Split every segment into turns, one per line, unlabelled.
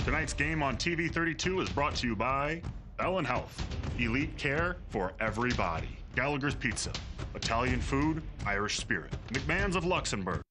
Tonight's game on TV 32 is brought to you by Ellen Health, elite care for everybody. Gallagher's Pizza, Italian food, Irish spirit. McMahon's of Luxembourg.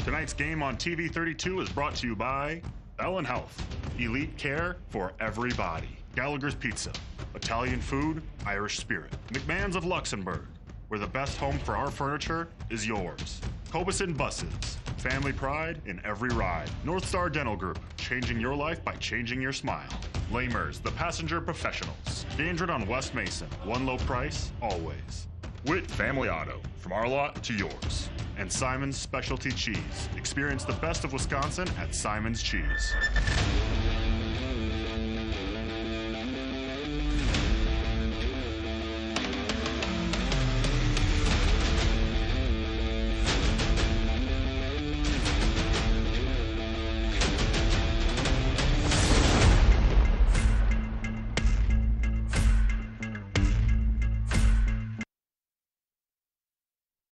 Tonight's game on TV 32 is brought to you by Ellen Health, elite care for everybody. Gallagher's Pizza, Italian food, Irish spirit. McMahon's of Luxembourg, where the best home for our furniture is yours. Cobison Buses, family pride in every ride. North Star Dental Group, changing your life by changing your smile. Lamers, the passenger professionals. Dandred on West Mason, one low price, always. Witt Family Auto, from our lot to yours. And Simon's Specialty Cheese. Experience the best of Wisconsin at Simon's Cheese.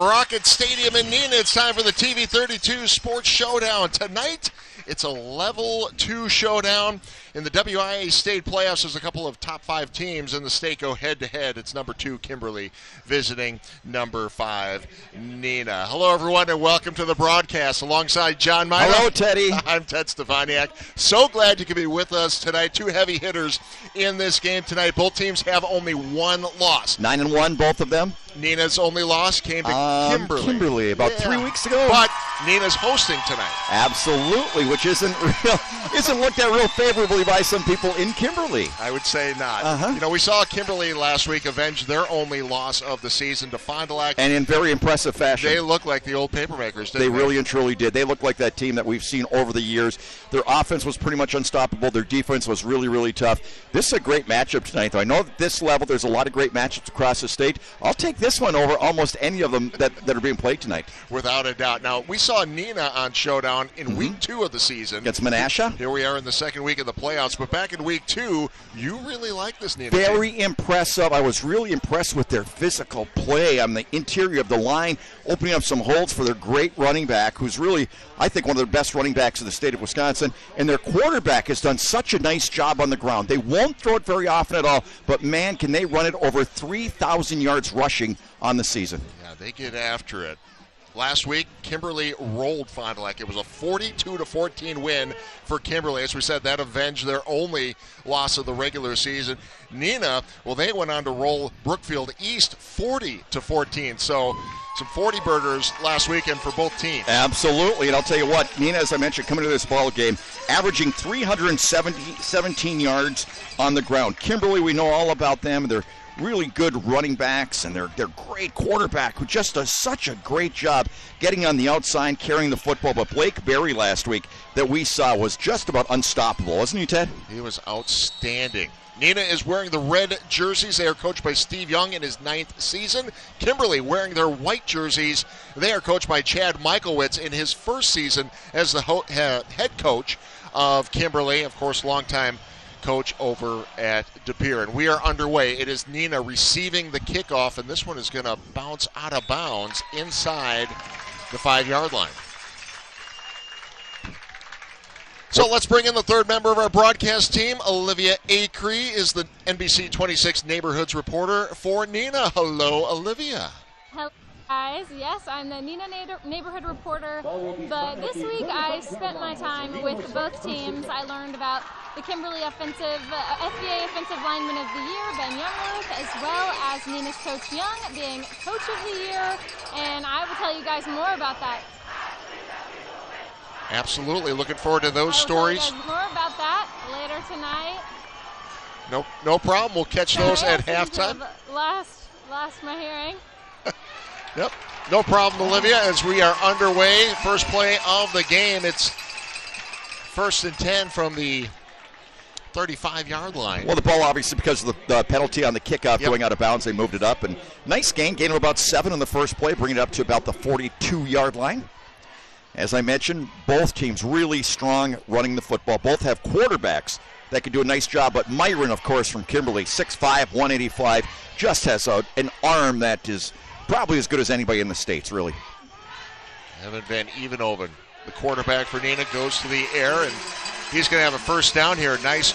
Rocket Stadium in Neenah. It's time for the TV 32 Sports Showdown. Tonight, it's a Level 2 showdown. In the WIA state playoffs, there's a couple of top 5 teams in the state go head-to-head. It's number 2, Kimberly, visiting number 5, Neenah. Hello, everyone, and welcome to the broadcast. Alongside John Meyer.
Hello, Teddy.
I'm Ted Stefaniak. So glad you could be with us tonight. 2 heavy hitters in this game tonight. Both teams have only 1 loss.
9-1, both of them.
Neenah's only loss came to Kimberly.
Kimberly, about 3 weeks ago.
But Neenah's hosting tonight.
Absolutely, which isn't looked at real favorably by some people in Kimberly.
I would say not. You know, we saw Kimberly last week avenge their only loss of the season to Fond du Lac.
And in very impressive fashion.
They look like the old papermakers, didn't they?
They really and truly did. They look like that team that we've seen over the years. Their offense was pretty much unstoppable. Their defense was really, really tough. This is a great matchup tonight, though. I know at this level there's a lot of great matchups across the state. I'll take this one over almost any of them that are being played tonight.
Without a doubt. Now, we saw Neenah on Showdown in week 2 of the season.
Against Menasha.
Here we are in the second week of the playoffs. But back in week 2, you really like this Neenah
Very
team.
impressive. I was really impressed with their physical play on the interior of the line, opening up some holes for their great running back, who's really, I think, one of the best running backs in the state of Wisconsin. And their quarterback has done such a nice job on the ground. They won't throw it very often at all, but man, can they run it over 3,000 yards rushing on the season.
Yeah, they get after it. Last week, Kimberly rolled Fond du Lac. It was a 42-14 win for Kimberly. As we said, that avenged their only loss of the regular season. Neenah, well, they went on to roll Brookfield East 40-14. So some 40 burgers last weekend for both teams.
Absolutely, and I'll tell you what, Neenah, as I mentioned, coming to this ball game, averaging 317 yards on the ground. Kimberly, we know all about them. They're really good running backs, and they're great quarterback who just does such a great job getting on the outside, carrying the football. But Blake Berry last week that we saw was just about unstoppable, wasn't he, Ted?
He was outstanding. Neenah is wearing the red jerseys. They are coached by Steve Young in his 9th season. Kimberly wearing their white jerseys. They are coached by Chad Michaelwitz in his first season as the head coach of Kimberly, of course, longtime coach over at De Pere. And we are underway. It is Neenah receiving the kickoff, and this one is going to bounce out of bounds inside the 5-yard line. So let's bring in the third member of our broadcast team. Olivia Acree is the NBC 26 Neighborhoods reporter for Neenah. Hello, Olivia.
Hello, guys. Yes, I'm the Neenah neighborhood reporter, but this week I spent my time with both teams. I learned about the Kimberly FBA Offensive Lineman of the Year, Ben Youngworth, as well as Neenah's Coach Young being Coach of the Year, and I will tell you guys more about that.
Absolutely. Looking forward to those stories.
Tell you guys more about that later tonight.
No problem. We'll catch those at halftime.
Lost my hearing.
Yep. No problem, Olivia, as we are underway. First play of the game. It's 1st and 10 from the 35-yard line.
Well, the ball, obviously, because of the penalty on the kickoff going out of bounds, they moved it up. And nice gain of about 7 on the first play, bringing it up to about the 42-yard line. As I mentioned, both teams really strong running the football. Both have quarterbacks that can do a nice job. But Myron, of course, from Kimberly, 6'5", 185, just has an arm that is probably as good as anybody in the States, really.
Evan Van Evenhoven, the quarterback for Neenah, goes to the air, and he's going to have a first down here. Nice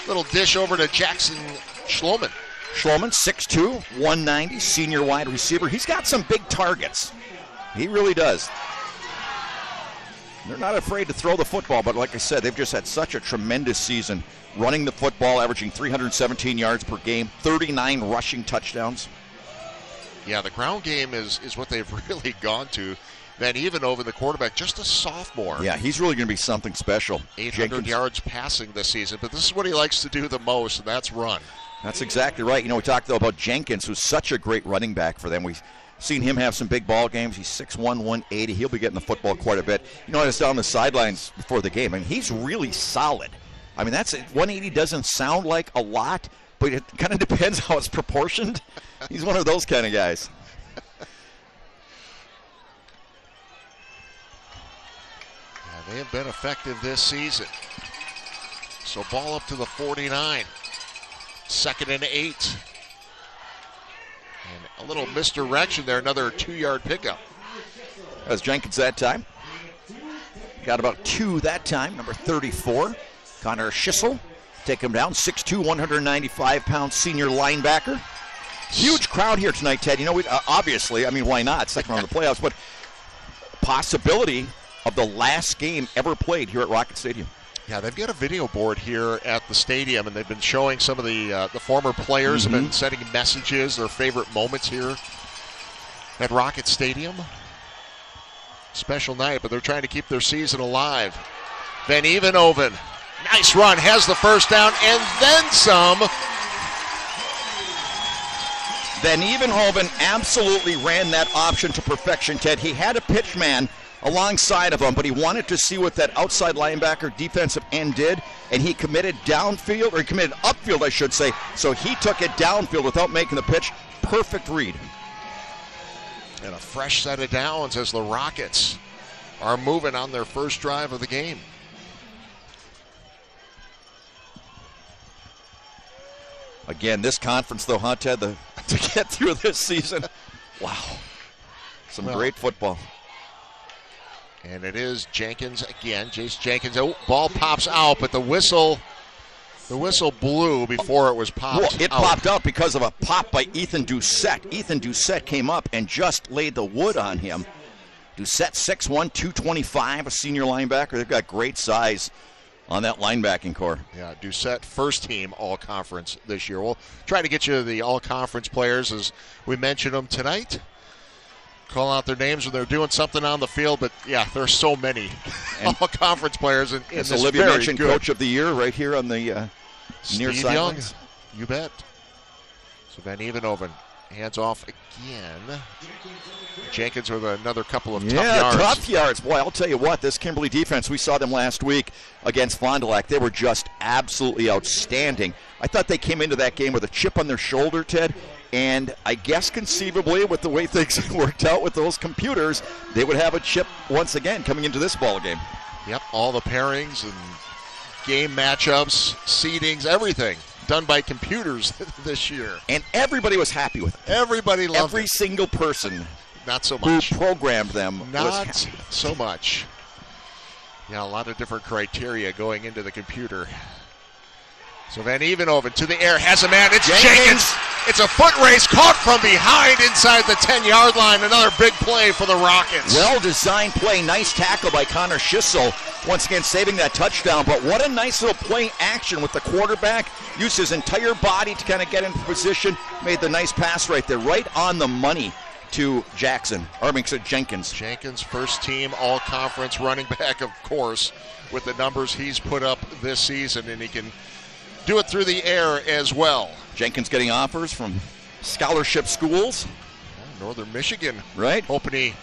little dish over to Jackson Schloman.
Schloman, 6'2", 190, senior wide receiver. He's got some big targets. He really does. They're not afraid to throw the football, but like I said, they've just had such a tremendous season running the football, averaging 317 yards per game, 39 rushing touchdowns.
Yeah, the ground game is what they've really gone to. Van Evenhoven, the quarterback, just a sophomore.
Yeah, he's really going to be something special.
800 yards passing this season, but this is what he likes to do the most, and that's run.
That's exactly right. You know, we talked, though, about Jenkins, who's such a great running back for them. We've seen him have some big ball games. He's 6'1", 180. He'll be getting the football quite a bit. You know, I was down the sidelines before the game, and he's really solid. I mean, 180 doesn't sound like a lot, but it kind of depends how it's proportioned. He's one of those kind of guys.
They have been effective this season. So ball up to the 49. 2nd and 8. And a little misdirection there. Another 2-yard pickup.
That was Jenkins that time. Got about 2 that time. Number 34, Connor Schissel. Take him down. 6'2", 195-pound senior linebacker. Huge crowd here tonight, Ted. You know, obviously, I mean, why not? Second round of the playoffs, but possibility of the last game ever played here at Rocket Stadium.
Yeah, they've got a video board here at the stadium, and they've been showing some of the former players have been sending messages, their favorite moments here at Rocket Stadium. Special night, but they're trying to keep their season alive. Van Evenhoven, nice run, has the first down, and then some.
Van Evenhoven absolutely ran that option to perfection, Ted. He had a pitch man alongside of him, but he wanted to see what that outside linebacker defensive end did, and he committed downfield, or he committed upfield, I should say, so he took it downfield without making the pitch. Perfect read.
And a fresh set of downs as the Rockets are moving on their first drive of the game.
Again, this conference, though, huh, Ted, to get through this season, wow, some great football.
And it is Jenkins again. Jace Jenkins. Oh, ball pops out, but the whistle blew before it was popped.
Well, it popped out because of a pop by Ethan Doucette. Ethan Doucette came up and just laid the wood on him. Doucette, 6'1", 225, a senior linebacker. They've got great size on that linebacking core.
Yeah, Doucette, first team all-conference this year. We'll try to get you the all-conference players as we mentioned them tonight. Call out their names when they're doing something on the field, but yeah, there's so many all-conference players. And
as Olivia mentioned, Coach of the Year right here on the near sidelines.
You bet. So Van Evenhoven hands off again. Jenkins with another couple of tough yards.
Yeah, tough yards. Boy, I'll tell you what, this Kimberly defense, we saw them last week against Fond du Lac. They were just absolutely outstanding. I thought they came into that game with a chip on their shoulder, Ted. And I guess conceivably, with the way things worked out with those computers, they would have a chip once again coming into this ball game.
Yep, all the pairings and game matchups, seedings, everything done by computers this year.
And everybody was happy with it.
Everybody loved
Every single person
not so much.
who programmed them
Not
was happy.
so much. Yeah, a lot of different criteria going into the computer. So Van Evenhoven to the air, has a man, it's Jenkins. It's a foot race, caught from behind inside the 10-yard line. Another big play for the Rockets.
Well-designed play, nice tackle by Connor Schissel. Once again, saving that touchdown, but what a nice little play action with the quarterback. Used his entire body to kind of get into position, made the nice pass right there, right on the money to Jenkins.
Jenkins, first team all-conference running back, of course, with the numbers he's put up this season, and he can do it through the air as well.
Jenkins getting offers from scholarship schools.
Northern Michigan.
Right.
Hoping he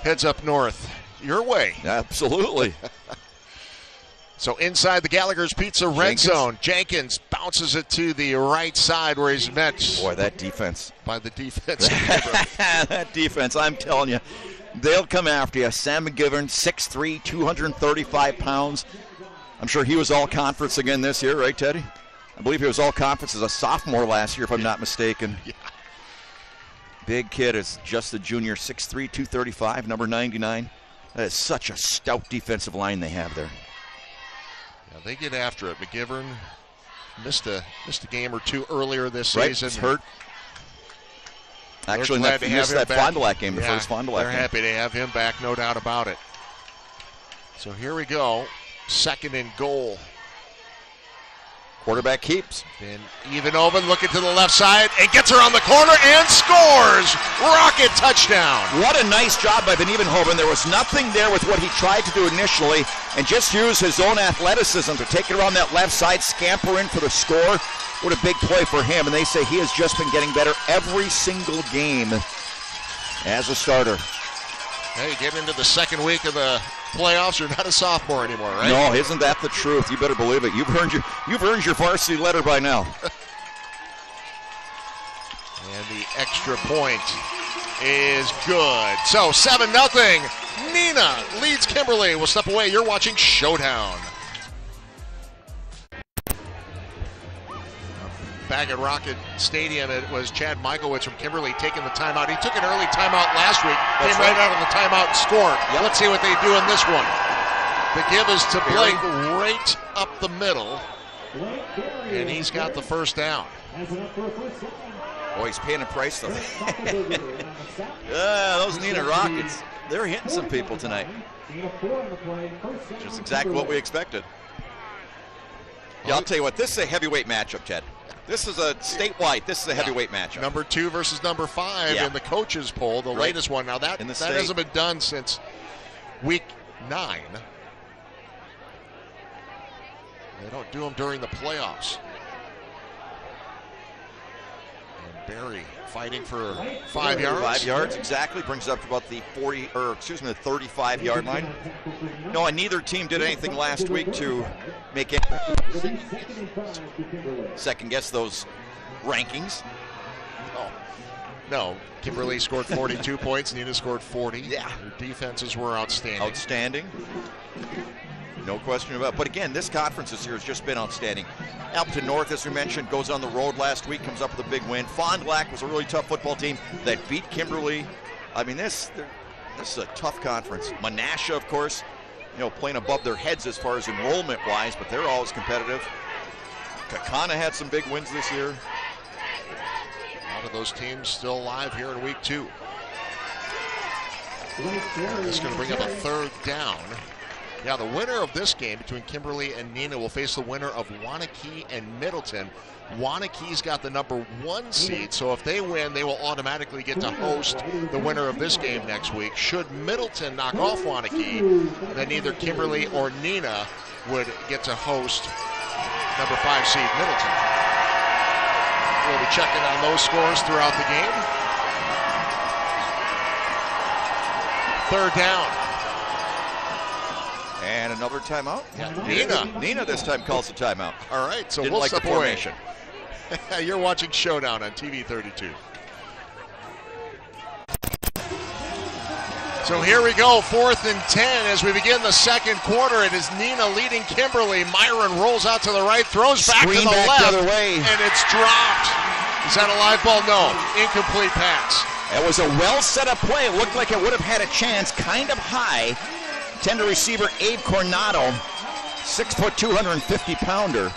heads up north. Your way.
Absolutely.
So inside the Gallagher's Pizza red zone, Jenkins bounces it to the right side where he's met.
Boy, that defense.
By the defense.
That defense, I'm telling you, they'll come after you. Sam McGivern, 6'3", 235 pounds. I'm sure he was all-conference again this year, right, Teddy? I believe he was all-conference as a sophomore last year, if I'm not mistaken.
Yeah.
Big kid is just a junior, 6'3", 235, number 99. That is such a stout defensive line they have there.
Yeah, they get after it. McGivern missed a game or two earlier this season.
Right, he's hurt. Actually, he missed that Fond du Lac game, the first Fond du Lac game.
They're happy to have him back, no doubt about it. So here we go, 2nd and goal.
Quarterback keeps.
Then Evanoven looking to the left side and gets around the corner and scores! Rocket touchdown!
What a nice job by Van Evenhoven. There was nothing there with what he tried to do initially, and just use his own athleticism to take it around that left side, scamper in for the score. What a big play for him, and they say he has just been getting better every single game as a starter.
Hey, getting into the second week of the playoffs, you're not a sophomore anymore, right?
No, isn't that the truth? You better believe it. You've earned your varsity letter by now.
And the extra point is good. So 7-0. Neenah leads Kimberly. We'll step away. You're watching Showdown. Back at Rocket Stadium, it was Chad Michaelwitz from Kimberly taking the timeout. He took an early timeout last week, came right out of the timeout and scored. Yep. Let's see what they do in this one. The give is to Blake right up the middle, and he's got the first down.
Boy, he's paying a price, though. Those Neenah Rockets, they're hitting some people tonight. Just exactly what we expected. Yeah, I'll tell you what, this is a heavyweight matchup, Ted. This is a statewide, this is a heavyweight matchup.
Number 2 versus number 5 in the coaches poll, the latest one. Now that hasn't been done since week 9. They don't do them during the playoffs. And Barry fighting for 5 yards.
5 yards, exactly. Brings it up to about the the 35-yard line. No, and neither team did anything last week to make it second guess those rankings.
No, Kimberly scored 42 points. Neenah scored 40.
Yeah.
Their defenses were outstanding.
Outstanding. No question about it. But again, this conference this year has just been outstanding. Appleton North, as we mentioned, goes on the road last week, comes up with a big win. Fond du Lac was a really tough football team that beat Kimberly. I mean, this is a tough conference. Menasha, of course, playing above their heads as far as enrollment-wise, but they're always competitive. Kakana had some big wins this year.
A lot of those teams still alive here in week 2. This is going to bring up a 3rd down. Yeah, the winner of this game between Kimberly and Neenah will face the winner of Waunakee and Middleton. Waunakee's got the number 1 seed, so if they win, they will automatically get to host the winner of this game next week. Should Middleton knock off Waunakee, then either Kimberly or Neenah would get to host number 5 seed Middleton. We'll be checking on those scores throughout the game. 3rd down.
And another timeout.
Yeah,
Neenah this time calls the timeout.
All right, so
we'll step away.
You're watching Showdown on TV 32. So here we go, 4th and 10 as we begin the second quarter. It is Neenah leading Kimberly. Myron rolls out to the right, throws back to the left,
the other way.
And it's dropped. Is that a live ball? No, incomplete pass.
It was a well set up play. It looked like it would have had a chance, kind of high. Tender receiver Abe Coronado, 6', 250-pounder.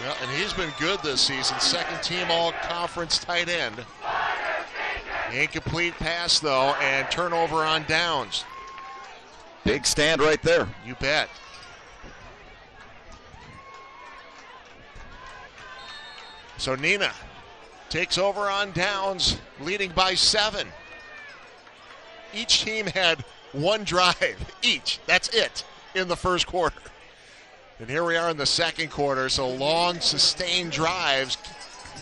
Yeah, and he's been good this season. 2nd team all-conference tight end. Incomplete pass, though, and turnover on downs.
Big stand right there.
You bet. So Neenah takes over on downs, leading by 7. Each team had 1 drive each. That's it in the first quarter. And here we are in the second quarter. So long, sustained drives.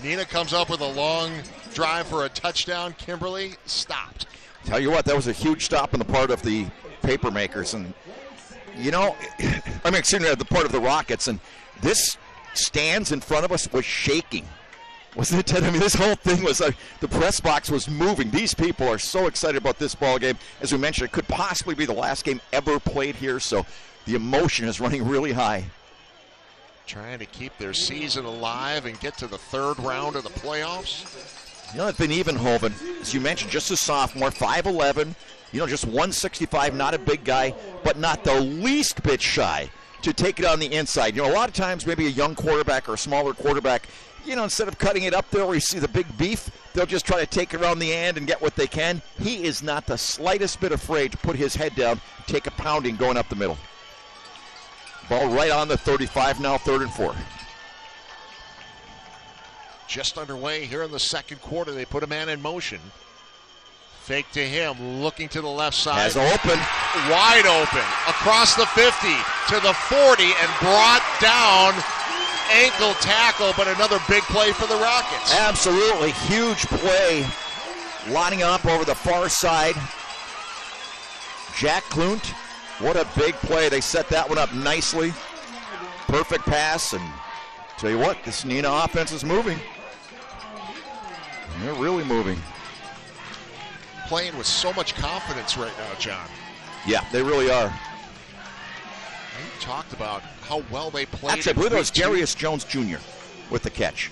Neenah comes up with a long drive for a touchdown. Kimberly stopped.
Tell you what, that was a huge stop on the part of the paper makers. And You know, I mean, excuse me, the part of the Rockets, and this stands in front of us was shaking. Wasn't it, Ted? I mean, this whole thing was, the press box was moving. These people are so excited about this ball game. As we mentioned, it could possibly be the last game ever played here, so the emotion is running really high.
Trying to keep their season alive and get to the third round of the playoffs.
You know, Van Evenhoven, as you mentioned, just a sophomore, 5'11", you know, just 165, not a big guy, but not the least bit shy to take it on the inside. You know, a lot of times maybe a young quarterback or a smaller quarterback, you know, instead of cutting it up there where you see the big beef, they'll just try to take it around the end and get what they can. He is not the slightest bit afraid to put his head down, take a pounding going up the middle. Ball right on the 35 now, 3rd and 4.
Just underway here in the second quarter. They put a man in motion. Fake to him, looking to the left side.
Has open.
Wide open. Across the 50 to the 40 and brought down. Ankle tackle, but another big play for the Rockets.
Absolutely huge play. Lining up over the far side. Jack Klunt, what a big play. They set that one up nicely. Perfect pass, and tell you what, this Neenah offense is moving. They're really moving.
Playing with so much confidence right now, John.
Yeah, they really are.
You talked about how well they played.
Actually, I believe it was Darius Jones Jr. with the catch.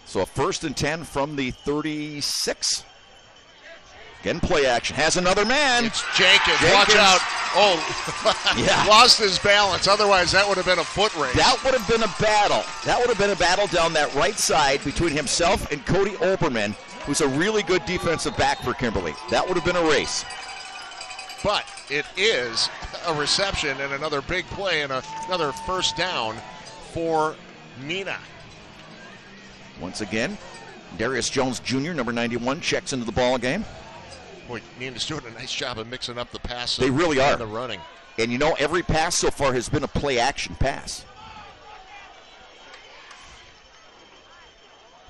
So a 1st and 10 from the 36. Again, play action. Has another man.
It's Jenkins. Watch out. Oh,
yeah.
Lost his balance. Otherwise, that would have been a foot race.
That would have been a battle. That would have been a battle down that right side between himself and Cody Olbermann, who's a really good defensive back for Kimberly. That would have been a race.
But it is a reception and another big play and another first down for Neenah.
Once again, Darius Jones Jr., number 91, checks into the ball game.
Boy, Neenah's doing a nice job of mixing up the pass.
They really are.
And the running.
And you know, every pass so far has been a play-action pass.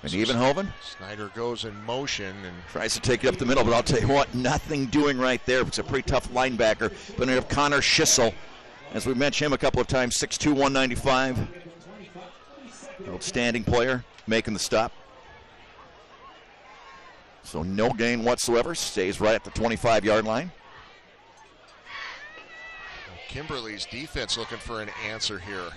And Evenhoven
Snyder goes in motion and
tries to take it up the middle, but I'll tell you what, nothing doing right there. It's a pretty tough linebacker. But we have Connor Schissel, as we mentioned him a couple of times, 6'2", 195. Outstanding player, making the stop. So no gain whatsoever, stays right at the 25-yard line.
Kimberly's defense looking for an answer here.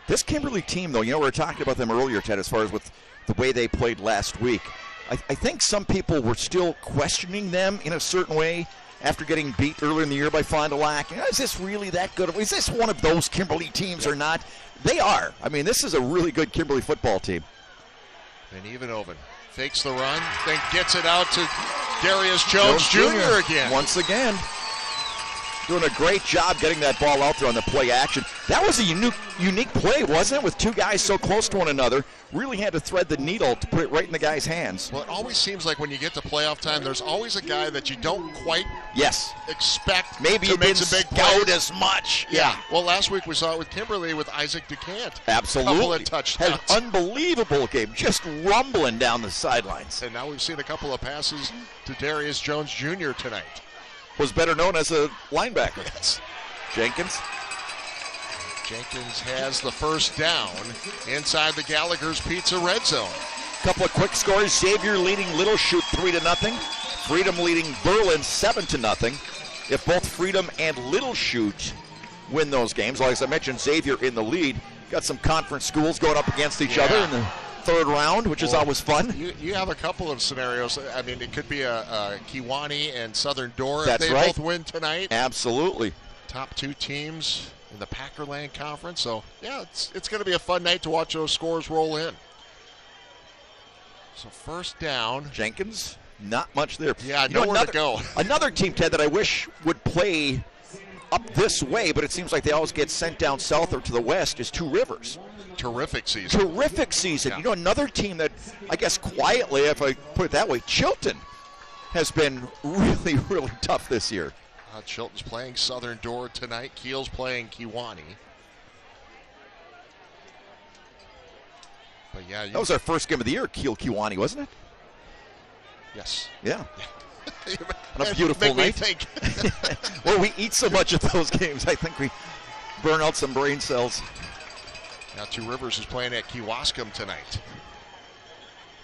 This Kimberly team, though, you know, we were talking about them earlier, Ted, as far as with the way they played last week. I think some people were still questioning them in a certain way after getting beat earlier in the year by Fond du Lac. You know, is this really that good? Is this one of those Kimberly teams or not? They are. I mean, this is a really good Kimberly football team.
And Evenhoven fakes the run, then gets it out to Darius Jones Jr. again.
Once again. Doing a great job getting that ball out there on the play action. That was a unique play, wasn't it? With two guys so close to one another. Really had to thread the needle to put it right in the guy's hands.
Well, it always seems like when you get to playoff time, there's always a guy that you don't quite expect
maybe
to make some big
plays as much.
Yeah. Well, last week we saw it with Kimberly with Isaac DeCant.
Absolutely.
Couple of touchdowns.
Had an unbelievable game, just rumbling down the sidelines.
And now we've seen a couple of passes to Darius Jones Jr. tonight.
Was better known as a linebacker.
Yes.
Jenkins
has the first down inside the Gallagher's Pizza red zone.
Couple of quick scores. Xavier leading Little Chute 3-0. Freedom leading Berlin 7-0. If both Freedom and Little Chute win those games, like as I mentioned, Xavier in the lead. Got some conference schools going up against each other in the third round, which is always fun.
You have a couple of scenarios. I mean, it could be a Kewanee and Southern Door
That's
if they
right.
both win tonight.
Absolutely.
Top two teams in the Packerland Conference. So, yeah, it's going to be a fun night to watch those scores roll in. So, first down.
Jenkins, not much there.
Yeah, nowhere to go.
Another team, Ted, that I wish would play up this way, but it seems like they always get sent down south or to the west, is Two Rivers.
Terrific season.
Yeah. You know, another team that, I guess quietly, if I put it that way, Chilton has been really, really tough this year.
Chilton's playing Southern Door tonight. Keel's playing Kewanee. But yeah,
that was our first game of the year, Kewanee, wasn't it?
Yes.
Yeah. On a beautiful night.
Think.
Well, we eat so much at those games, I think we burn out some brain cells.
Now Two Rivers is playing at Kewaskum tonight.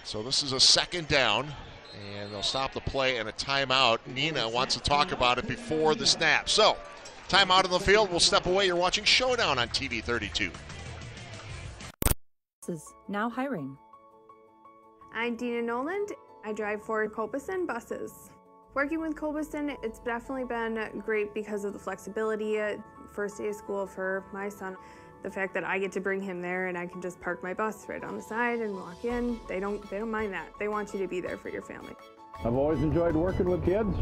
So this is a second down, and they'll stop the play and a timeout. Neenah wants to talk about it before the snap. So, timeout on the field. We'll step away. You're watching Showdown on TV 32.
Now hiring.
I'm Neenah Noland. I drive for Copeson Buses. Working with Copeson, it's definitely been great because of the flexibility. First day of school for my son. The fact that I get to bring him there and I can just park my bus right on the side and walk in, they don't mind that. They want you to be there for your family.
I've always enjoyed working with kids.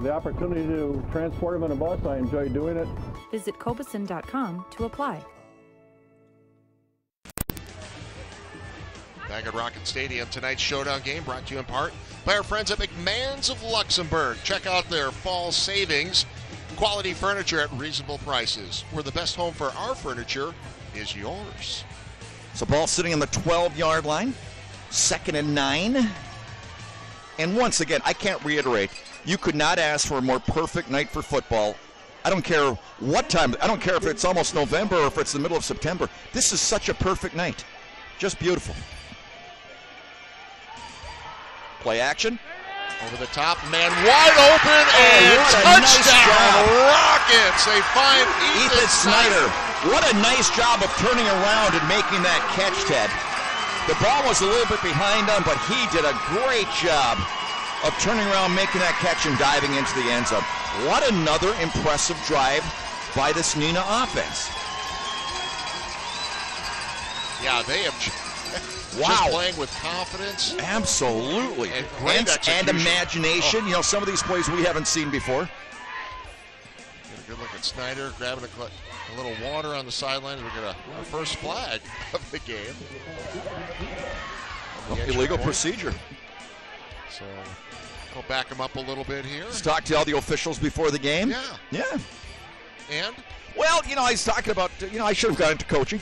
The opportunity to transport them in a bus, I enjoy doing it.
Visit Copeson.com to apply.
Back at Rocket Stadium, tonight's Showdown game brought to you in part by our friends at McMahon's of Luxembourg. Check out their fall savings. Quality furniture at reasonable prices, where the best home for our furniture is yours.
So ball sitting on the 12-yard line, 2nd and 9. And once again, I can't reiterate, you could not ask for a more perfect night for football. I don't care what time, I don't care if it's almost November or if it's the middle of September. This is such a perfect night. Just beautiful. Play action.
Over the top, man wide open, and touchdown, nice Rockets. They find Ethan Snyder.
What a nice job of turning around and making that catch, Ted. The ball was a little bit behind him, but he did a great job of turning around, making that catch, and diving into the end zone. What another impressive drive by this Neenah offense.
Yeah, they have just playing with confidence.
Absolutely. And imagination. Oh. You know, some of these plays we haven't seen before.
Get a good look at Snyder grabbing a little water on the sideline. We get our first flag of the game.
Illegal procedure.
So we'll back him up a little bit here.
Let's talk to all the officials before the game.
Yeah. And?
Well, you know, I was talking about, I should have got into coaching.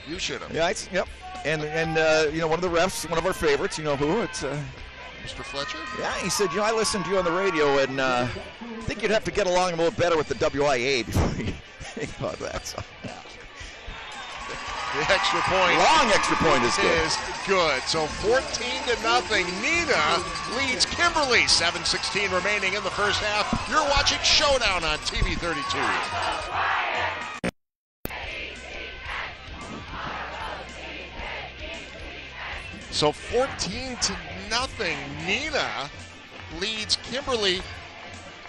You should have.
Yeah, yep. And one of the refs, one of our favorites, you know who? It's
Mr. Fletcher?
Yeah, he said, I listened to you on the radio, and I think you'd have to get along a little better with the WIA before you think about that. So.
The extra point.
Long extra point is
good. So 14-0. Neenah leads Kimberly. 7:16 remaining in the first half. You're watching Showdown on TV 32. So 14-0, Neenah leads Kimberly.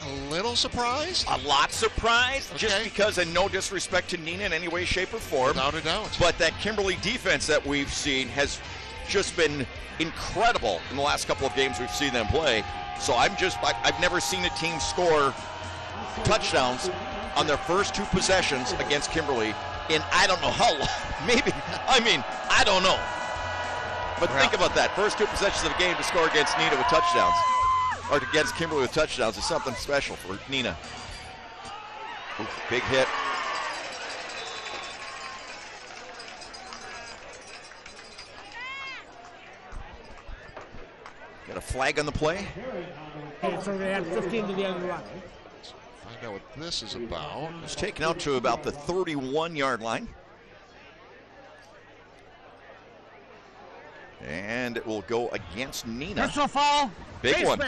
A little surprised?
A lot surprised, just because, and no disrespect to Neenah in any way, shape, or form.
Without a doubt.
But that Kimberly defense that we've seen has just been incredible in the last couple of games we've seen them play. So I've never seen a team score touchdowns on their first two possessions against Kimberly in I don't know how long. I don't know. But think about that. First two possessions of the game to score against Neenah with touchdowns, or against Kimberly with touchdowns, is something special for Neenah. Oof, big hit. Got a flag on the play.
Okay, so they have 15 to the end of the run.
Find out what this is about.
It's taken out to about the 31-yard line. And it will go against Neenah.
Personal foul.
Big one.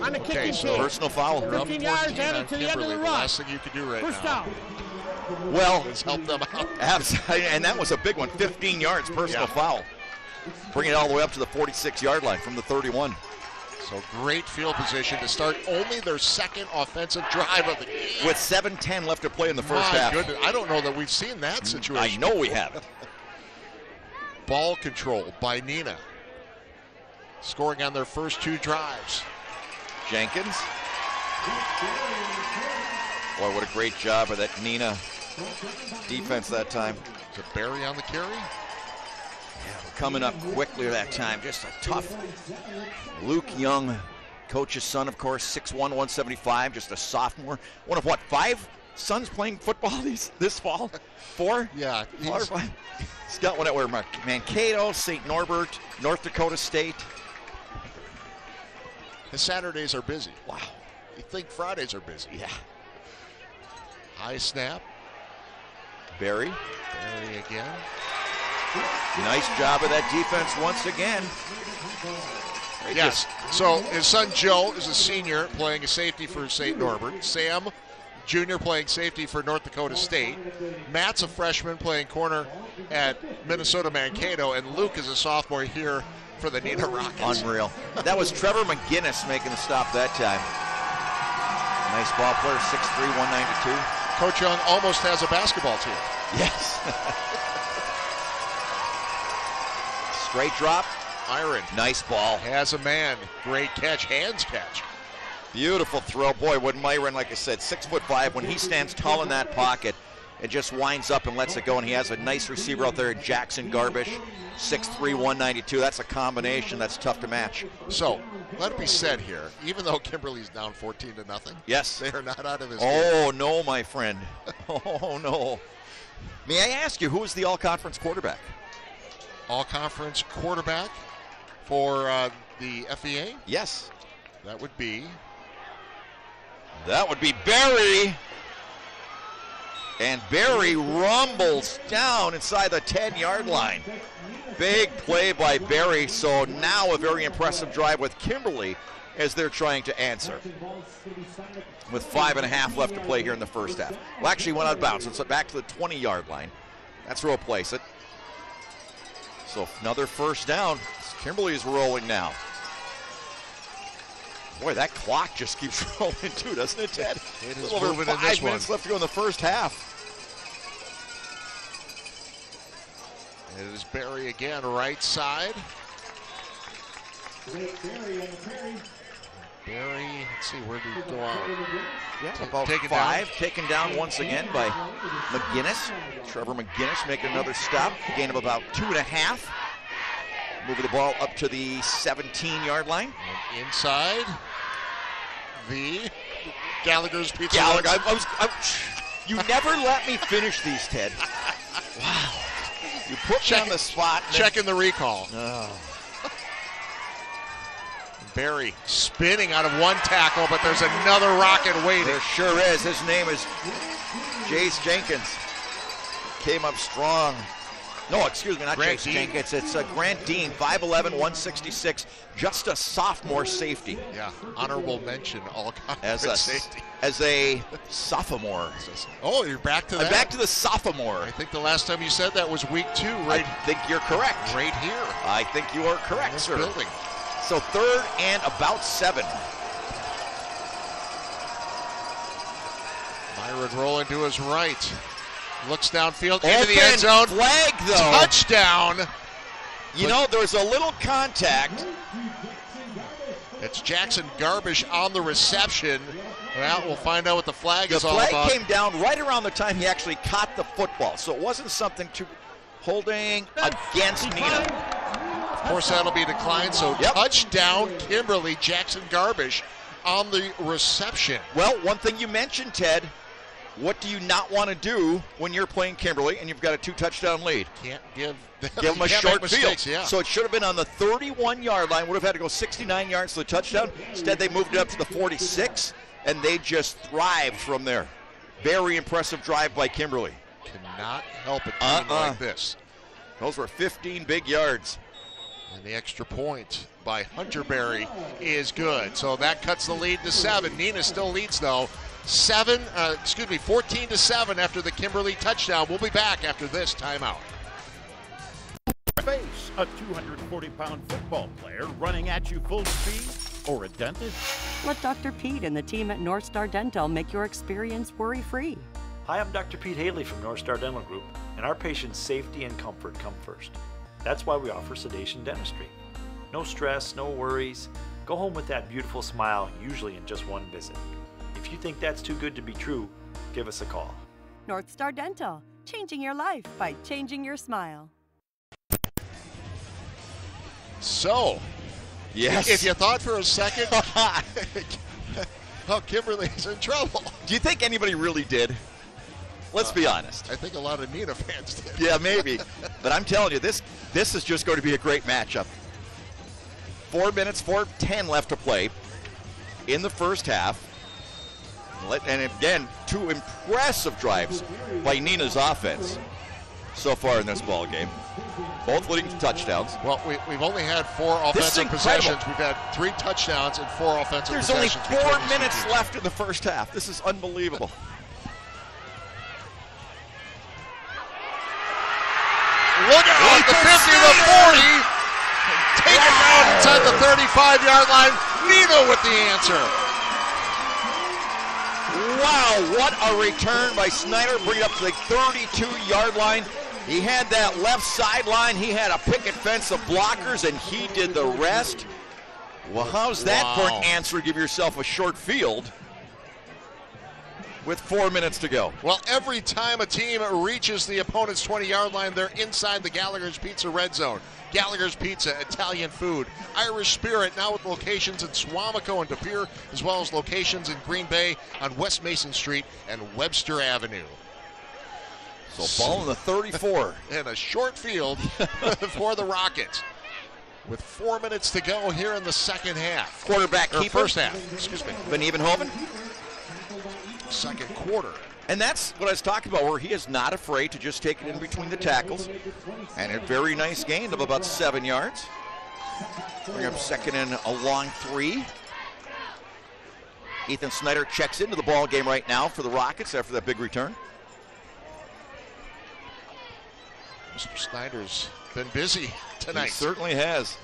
On the kicking
so personal foul.
15 yards added to the end of the run.
The last thing you could do right
First
now.
down.
Well,
is help them out.
And that was a big one. 15 yards personal foul. Bring it all the way up to the 46-yard line from the 31.
So great field position to start only their second offensive drive of the game.
With 7:10 left to play in the first half.
Goodness. I don't know that we've seen that situation.
I know we haven't.
Ball control by Neenah. Scoring on their first two drives.
Jenkins. Boy, what a great job of that Neenah defense that time.
Is it Barry on the carry?
Yeah, coming up quickly that time. Just a tough Luke Young, coach's son, of course, 6'1", 175, just a sophomore. One of what, 5 sons playing football this fall? 4?
Yeah.
4 or 5? He's got one at where Mankato, St. Norbert, North Dakota State.
His Saturdays are busy.
Wow.
You think Fridays are busy.
Yeah.
High snap.
Barry.
Barry again.
Nice job of that defense once again.
Yes. So his son Joe is a senior playing a safety for St. Norbert. Sam, junior, playing safety for North Dakota State. Matt's a freshman playing corner at Minnesota Mankato. And Luke is a sophomore here for the Neenah Rockets.
Unreal. That was Trevor McGinnis making the stop that time. Nice ball player, 6'3", 192.
Coach Young almost has a basketball team.
Yes. Straight drop.
Iron.
Nice ball.
Has a man. Great catch. Hands catch.
Beautiful throw. Boy, when Myron, like I said, 6'5", when he stands tall in that pocket, it just winds up and lets it go. And he has a nice receiver out there, Jackson Garbish, 6'3", 192. That's a combination that's tough to match.
So, let it be said here, even though Kimberly's down 14-0,
yes,
they are not out of this
game.
game.
No, my friend. Oh, no. May I ask you, who is the all-conference quarterback?
All-conference quarterback for the FEA?
Yes.
That would be
Barry. And Barry rumbles down inside the 10-yard line. Big play by Barry. So now a very impressive drive with Kimberly as they're trying to answer. With 5.5 left to play here in the first half. Well, actually went out of bounds. So back to the 20-yard line. That's where we'll place it. So another first down. Kimberly is rolling now. Boy, that clock just keeps rolling too, doesn't it, Ted?
It is
over
moving in
5
this
minutes
one.
left to go in the first half.
It is Barry again, right side. Barry, let's see, where did he go out?
Yeah, about
taken
5.
Down.
Taken down once again by McGinnis. Trevor McGinnis making another stop. Gain of about 2.5. Moving the ball up to the 17-yard line.
And inside, the Gallagher's Pizza.
Gallagher, you never let me finish these, Ted. Wow. You put me on the spot.
Checking the recall.
Oh.
Barry spinning out of one tackle, but there's another rocket waiting.
There sure is. His name is Jace Jenkins. Came up strong. No, excuse me, not Jace Jenkins. It's Grant Dean, 5'11", 166. Just a sophomore safety.
Yeah, honorable mention, all-conference safety.
As a sophomore.
Oh, you're back to that?
I'm back to the sophomore.
I think the last time you said that was week 2, right?
I think you're correct.
Right here.
I think you are correct, sir.
Building.
So 3rd and about 7.
Myron rolling to his right. Looks downfield
Open
into the end zone.
Flag, though.
Touchdown.
You know, there's a little contact.
It's Jackson Garbish on the reception. Well, we'll find out what the flag is all
The
about.
flag came down right around the time he actually caught the football, so it wasn't something to holding against Neenah.
Of course, that'll be declined, so touchdown Kimberly, Jackson Garbish on the reception.
Well, one thing you mentioned, Ted, what do you not want to do when you're playing Kimberly and you've got a 2-touchdown lead?
Can't give
them a short field.
Yeah.
So it should have been on the 31-yard line, would have had to go 69 yards to the touchdown. Instead, they moved it up to the 46, and they just thrived from there. Very impressive drive by Kimberly.
Cannot help a team like this.
Those were 15 big yards.
And the extra point by Hunter Berry is good. So that cuts the lead to 7. Neenah still leads, though. 14-7 after the Kimberly touchdown. We'll be back after this timeout.
Face a 240-pound football player running at you full speed, or a dentist?
Let Dr. Pete and the team at North Star Dental make your experience worry-free.
Hi, I'm Dr. Pete Haley from North Star Dental Group, and our patients' safety and comfort come first. That's why we offer sedation dentistry. No stress, no worries. Go home with that beautiful smile, usually in just one visit. If you think that's too good to be true, give us a call.
North Star Dental, changing your life by changing your smile.
So,
yes,
if you thought for a second, oh, Kimberly's in trouble.
Do you think anybody really did? Let's be honest.
I think a lot of Neenah fans did.
Yeah, maybe. But I'm telling you, this is just going to be a great matchup. 4 minutes, 4:10 left to play. in the first half. And again, 2 impressive drives by Neenah's offense so far in this ball game. Both leading to touchdowns.
Well, we've only had 4 offensive possessions. We've had 3 touchdowns and 4 offensive possessions.
There's only 4 minutes left in the first half. This is unbelievable.
Look out, the 50, the 40. Take it down inside the 35-yard line. Neenah with the answer.
Wow, what a return by Snyder. Bring it up to the 32-yard line. He had that left sideline. He had a picket fence of blockers, and he did the rest. Well, how's that for an answer? Give yourself a short field with 4 minutes to go.
Well, every time a team reaches the opponent's 20-yard line, they're inside the Gallagher's Pizza red zone. Gallagher's Pizza, Italian food, Irish Spirit, now with locations in Suamico and De Pere, as well as locations in Green Bay on West Mason Street and Webster Avenue.
So ball in the 34.
And a short field for the Rockets. With 4 minutes to go here in the second half.
Quarterback keeper.
First half, excuse me.
Van Evenhoven.
Second quarter.
And that's what I was talking about, where he is not afraid to just take it in between the tackles. And a very nice gain of about 7 yards. Bring up second and a long 3. Ethan Snyder checks into the ball game right now for the Rockets after that big return.
Mr. Snyder's been busy tonight.
He certainly has.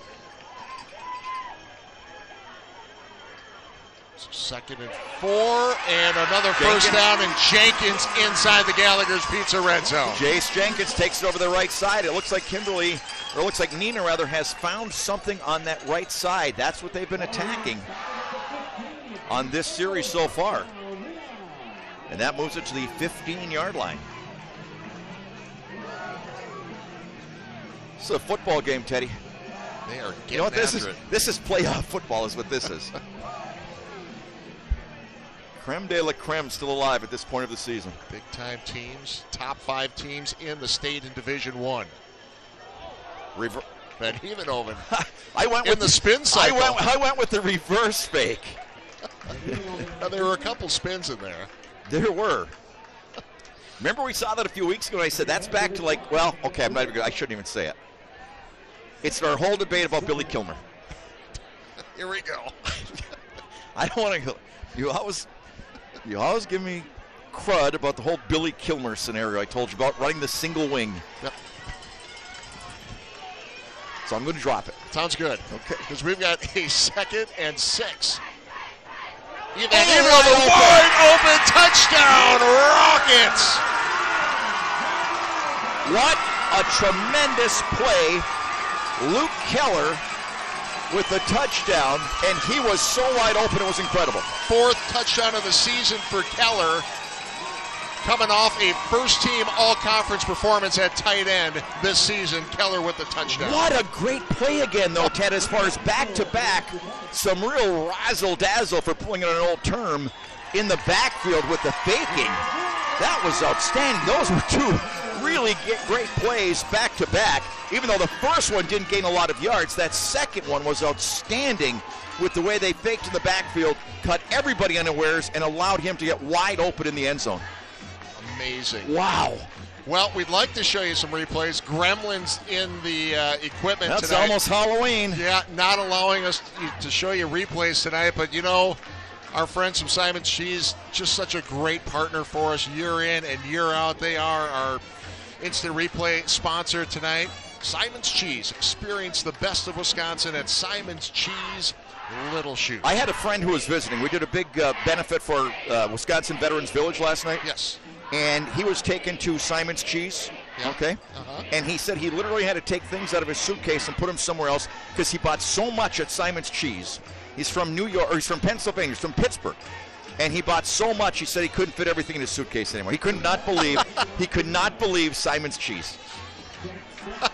So 2nd and 4, and another first down, and Jenkins inside the Gallagher's Pizza red zone.
Jace Jenkins takes it over the right side. It looks like Kimberly, or it looks like Neenah rather, has found something on that right side. That's what they've been attacking on this series so far. And that moves it to the 15-yard line. It's a football game, Teddy.
They are getting
you know what this
after
is?
it.
This is playoff football is what this is. Creme de la creme still alive at this point of the season.
Big time teams, top 5 teams in the state in Division 1. Van Evenhoven.
I went
in
with
the spin cycle.
I went with the reverse fake.
Now, there were a couple spins in there.
There were. Remember we saw that a few weeks ago and I said that's back to like, well, okay, I'm not even good. I shouldn't even say it. It's our whole debate about Billy Kilmer.
Here we go.
I don't want to go. You always give me crud about the whole Billy Kilmer scenario I told you about, running the single wing.
Yep.
So I'm going to drop it.
Sounds good.
Okay.
Because we've got a 2nd and 6. Wide open touchdown, Rockets!
What a tremendous play. Luke Keller with the touchdown, and he was so wide open, it was incredible.
4th touchdown of the season for Keller, coming off a first-team all-conference performance at tight end this season. Keller with the touchdown.
What a great play again, though, Ted, as far as back-to-back. Some real razzle-dazzle, for pulling in an old term, in the backfield with the faking. That was outstanding. Those were 2 really great plays back-to-back. Even though the first one didn't gain a lot of yards, that second one was outstanding with the way they faked in the backfield, cut everybody unawares, and allowed him to get wide open in the end zone.
Amazing.
Wow.
Well, we'd like to show you some replays. Gremlins in the equipment
That's
tonight.
almost Halloween.
Yeah, not allowing us to show you replays tonight, but you know, our friends from Simon's Cheese, just such a great partner for us year in and year out. They are our instant replay sponsor tonight. Simon's Cheese. Experience the best of Wisconsin at Simon's Cheese, Little Chute.
I had a friend who was visiting. We did a big benefit for Wisconsin Veterans Village last night.
Yes.
And he was taken to Simon's Cheese,
yeah.
okay?
Uh-huh.
And he said he literally had to take things out of his suitcase and put them somewhere else because he bought so much at Simon's Cheese. He's from New York, or he's from Pennsylvania, he's from Pittsburgh. And he bought so much, he said he couldn't fit everything in his suitcase anymore. He could not believe Simon's Cheese.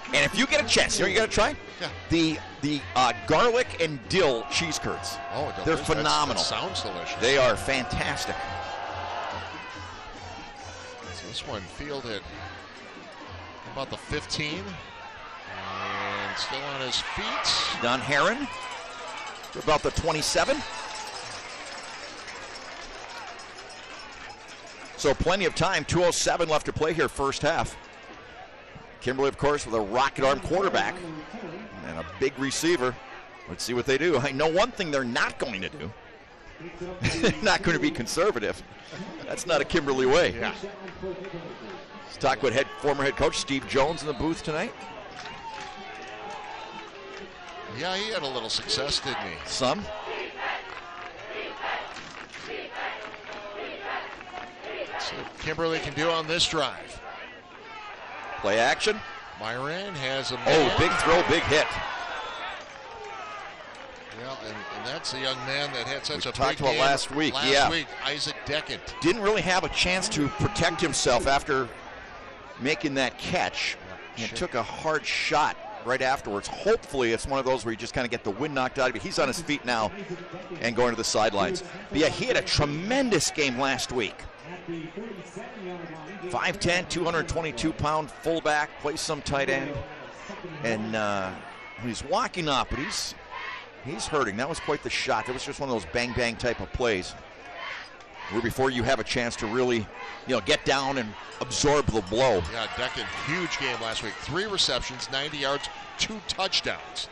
And if you get a chance, you know what you got to try?
Yeah.
The garlic and dill cheese curds.
Oh,
they're phenomenal.
That sounds delicious.
They are fantastic.
So this one fielded about the 15. And still on his feet.
Don Heron, about the 27. So plenty of time, 2:07 left to play here, first half. Kimberly, of course, with a rocket arm quarterback and a big receiver. Let's see what they do. I know one thing they're not going to do. Not going to be conservative. That's not a Kimberly way.
Yeah.
Let's talk with former head coach Steve Jones in the booth tonight.
Yeah, he had a little success, didn't he?
Some.
Let's see what Kimberly can do on this drive.
Play action.
Myron has a man.
Oh, big throw, big hit.
Well, and that's a young man that had such a big
talked about
game
last week.
Isaac Deckent.
Didn't really have a chance to protect himself after making that catch. He took a hard shot right afterwards. Hopefully it's one of those where you just kind of get the wind knocked out of you. He's on his feet now and going to the sidelines. But yeah, he had a tremendous game last week. 5'10", 222-pound fullback, plays some tight end. And he's walking up, but he's hurting. That was quite the shot. That was just one of those bang-bang type of plays where before you have a chance to really, get down and absorb the blow.
Yeah, Deckent, huge game last week. 3 receptions, 90 yards, 2 touchdowns.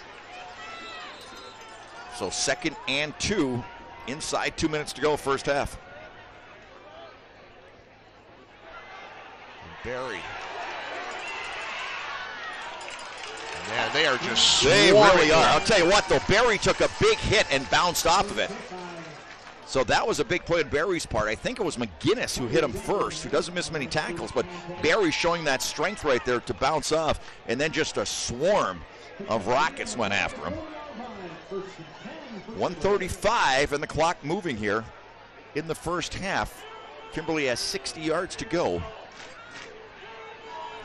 So 2nd and 2, inside 2 minutes to go, first half.
Barry. Man, they are just
They really are.
Here.
I'll tell you what, though, Barry took a big hit and bounced off of it. So that was a big play on Barry's part. I think it was McGinnis who hit him first, who doesn't miss many tackles, but Barry showing that strength right there to bounce off, and then just a swarm of Rockets went after him. 1:35 and the clock moving here in the first half. Kimberly has 60 yards to go.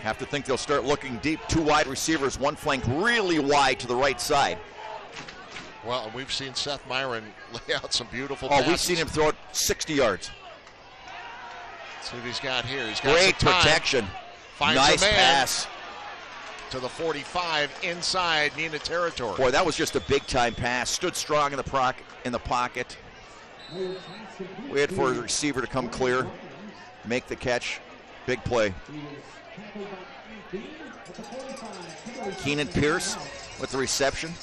Have to think they'll start looking deep. 2 wide receivers, 1 flank really wide to the right side.
Well, we've seen Seth Myron lay out some beautiful passes.
We've seen him throw it 60 yards.
Let's see what he's got here. He's got
great
some time.
Protection.
Finds
nice
a man
pass.
To the 45 inside Neenah territory.
Boy, that was just a big-time pass. Stood strong in the pocket. Waited for the receiver to come clear, make the catch. Big play. Keenan Pierce with the reception.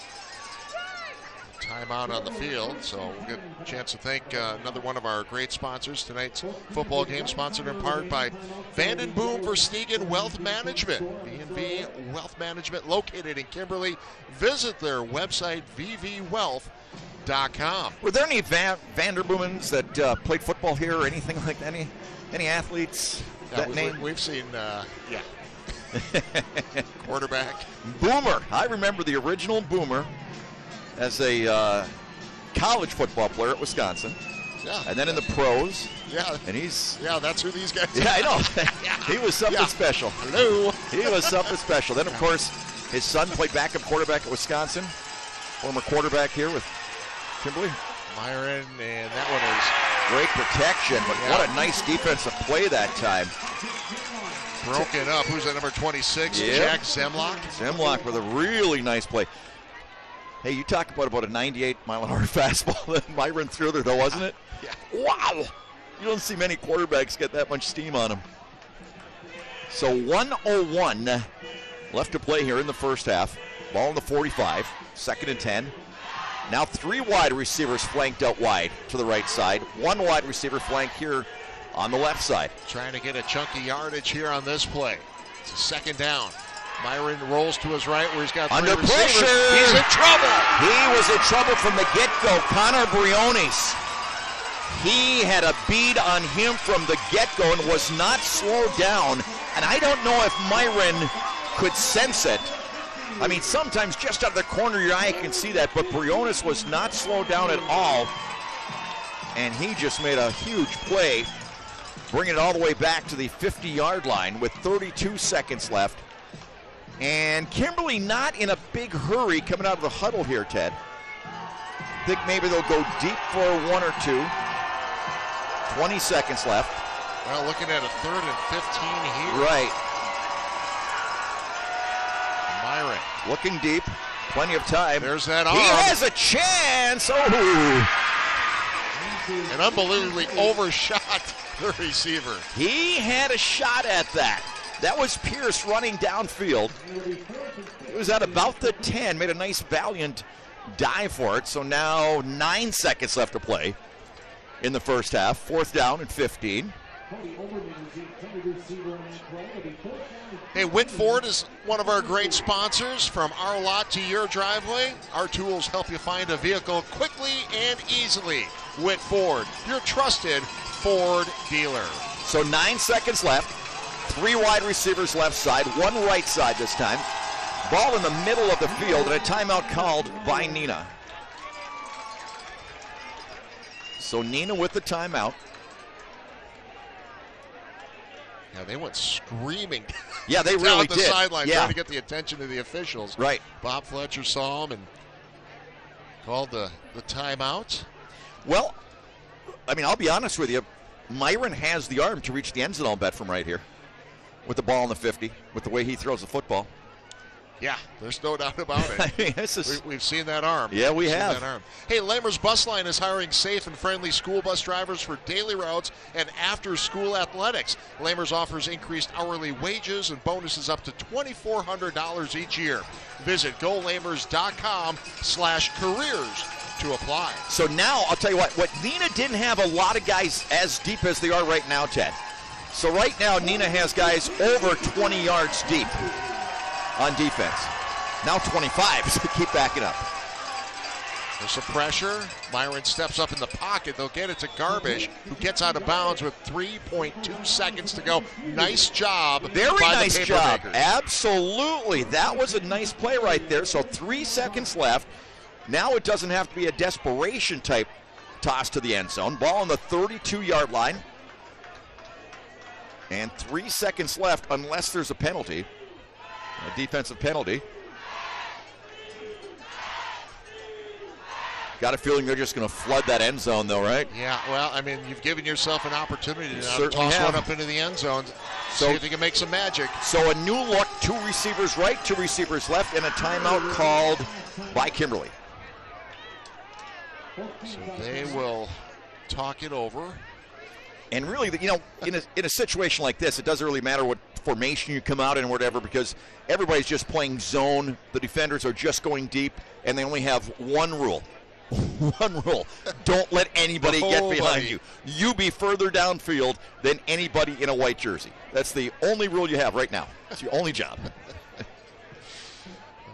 Timeout on the field, so we'll get a chance to thank another one of our great sponsors. Tonight's football game sponsored in part by Vanden Boom Verstegen Wealth Management. B&V Wealth Management located in Kimberly. Visit their website, vvwealth.com.
Were there any Vanderboomens that played football here or anything like that? Any athletes? Name?
We've seen, quarterback.
Boomer. I remember the original Boomer as a college football player at Wisconsin.
Yeah.
And then in the pros.
Yeah.
And he's...
Yeah, that's who these guys are.
Yeah, I know. He was something special.
Hello.
He was something special. Then, of course, his son played backup quarterback at Wisconsin. Former quarterback here with Kimberly.
Myron, and that one is...
Great protection, but what a nice defensive play that time.
Broken up. Who's that, number 26?
Yep.
Jack Zemlock.
Zemlock with a really nice play. Hey, you talk about a 98-mile-an-hour fastball that Myron threw there, though, wasn't it?
Yeah.
Wow! You don't see many quarterbacks get that much steam on them. So 1:01 left to play here in the first half. Ball in the 45, 2nd and 10. Now 3 wide receivers flanked out wide to the right side. 1 wide receiver flanked here on the left side.
Trying to get a chunky yardage here on this play. It's a 2nd down. Myron rolls to his right where he's got 3
under
receivers.
pressure.
He's in trouble.
He was in trouble from the get-go. Connor Briones. He had a bead on him from the get-go and was not slowed down. And I don't know if Myron could sense it. I mean, sometimes just out of the corner of your eye you can see that, but Briones was not slowed down at all. And he just made a huge play, bringing it all the way back to the 50-yard line with 32 seconds left. And Kimberly not in a big hurry coming out of the huddle here, Ted. I think maybe they'll go deep for 1 or 2. 20 seconds left.
Well, looking at a 3rd and 15 here.
Right.
Myron.
Looking deep. Plenty of time.
There's that arm.
He has a chance. Oh.
An unbelievably overshot the receiver.
He had a shot at that. That was Pierce running downfield. It was at about the 10, made a nice valiant dive for it. So now 9 seconds left to play in the first half. 4th down and 15.
Hey, Whitford is one of our great sponsors. From our lot to your driveway, our tools help you find a vehicle quickly and easily. Whitford, your trusted Ford dealer.
So 9 seconds left. 3 wide receivers left side, 1 right side this time. Ball in the middle of the field and a timeout called by Neenah. So Neenah with the timeout.
Yeah, they went screaming.
Yeah, they
down
really
the
did.
sideline
Yeah.
trying to get the attention of the officials.
Right.
Bob Fletcher saw him and called the timeout.
Well, I mean, I'll be honest with you. Myron has the arm to reach the end zone, I'll bet, from right here. With the ball in the 50, with the way he throws the football.
Yeah, there's no doubt about it.
I mean, this is...
We've seen that arm.
Yeah, we
We've seen
have.
that arm. Hey, Lamers Bus Line is hiring safe and friendly school bus drivers for daily routes and after-school athletics. Lamers offers increased hourly wages and bonuses up to $2,400 each year. Visit golamers.com/careers to apply.
So now, I'll tell you what Neenah didn't have a lot of guys as deep as they are right now, Ted. So right now, Neenah has guys over 20 yards deep on defense. Now 25, so keep backing up.
There's some pressure. Myron steps up in the pocket. They'll get it to Garbage, who gets out of bounds with 3.2 seconds to go. Nice job.
Very
by
nice
the
job.
Papermakers.
Absolutely. That was a nice play right there. So 3 seconds left. Now it doesn't have to be a desperation type toss to the end zone. Ball on the 32-yard line. And 3 seconds left unless there's a penalty. A defensive penalty. Got a feeling they're just going to flood that end zone, though, right?
Yeah, well, I mean, you've given yourself an opportunity to
certainly
toss
have.
one up into the end zone. See if you can make some magic.
So a new look, 2 receivers right, 2 receivers left, and a timeout called by Kimberly.
So they will talk it over.
And really, you know, in a situation like this, it doesn't really matter what formation you come out in or whatever, because everybody's just playing zone. The defenders are just going deep, and they only have one rule. One rule. Don't let anybody get behind you. You be further downfield than anybody in a white jersey. That's the only rule you have right now. That's your only job.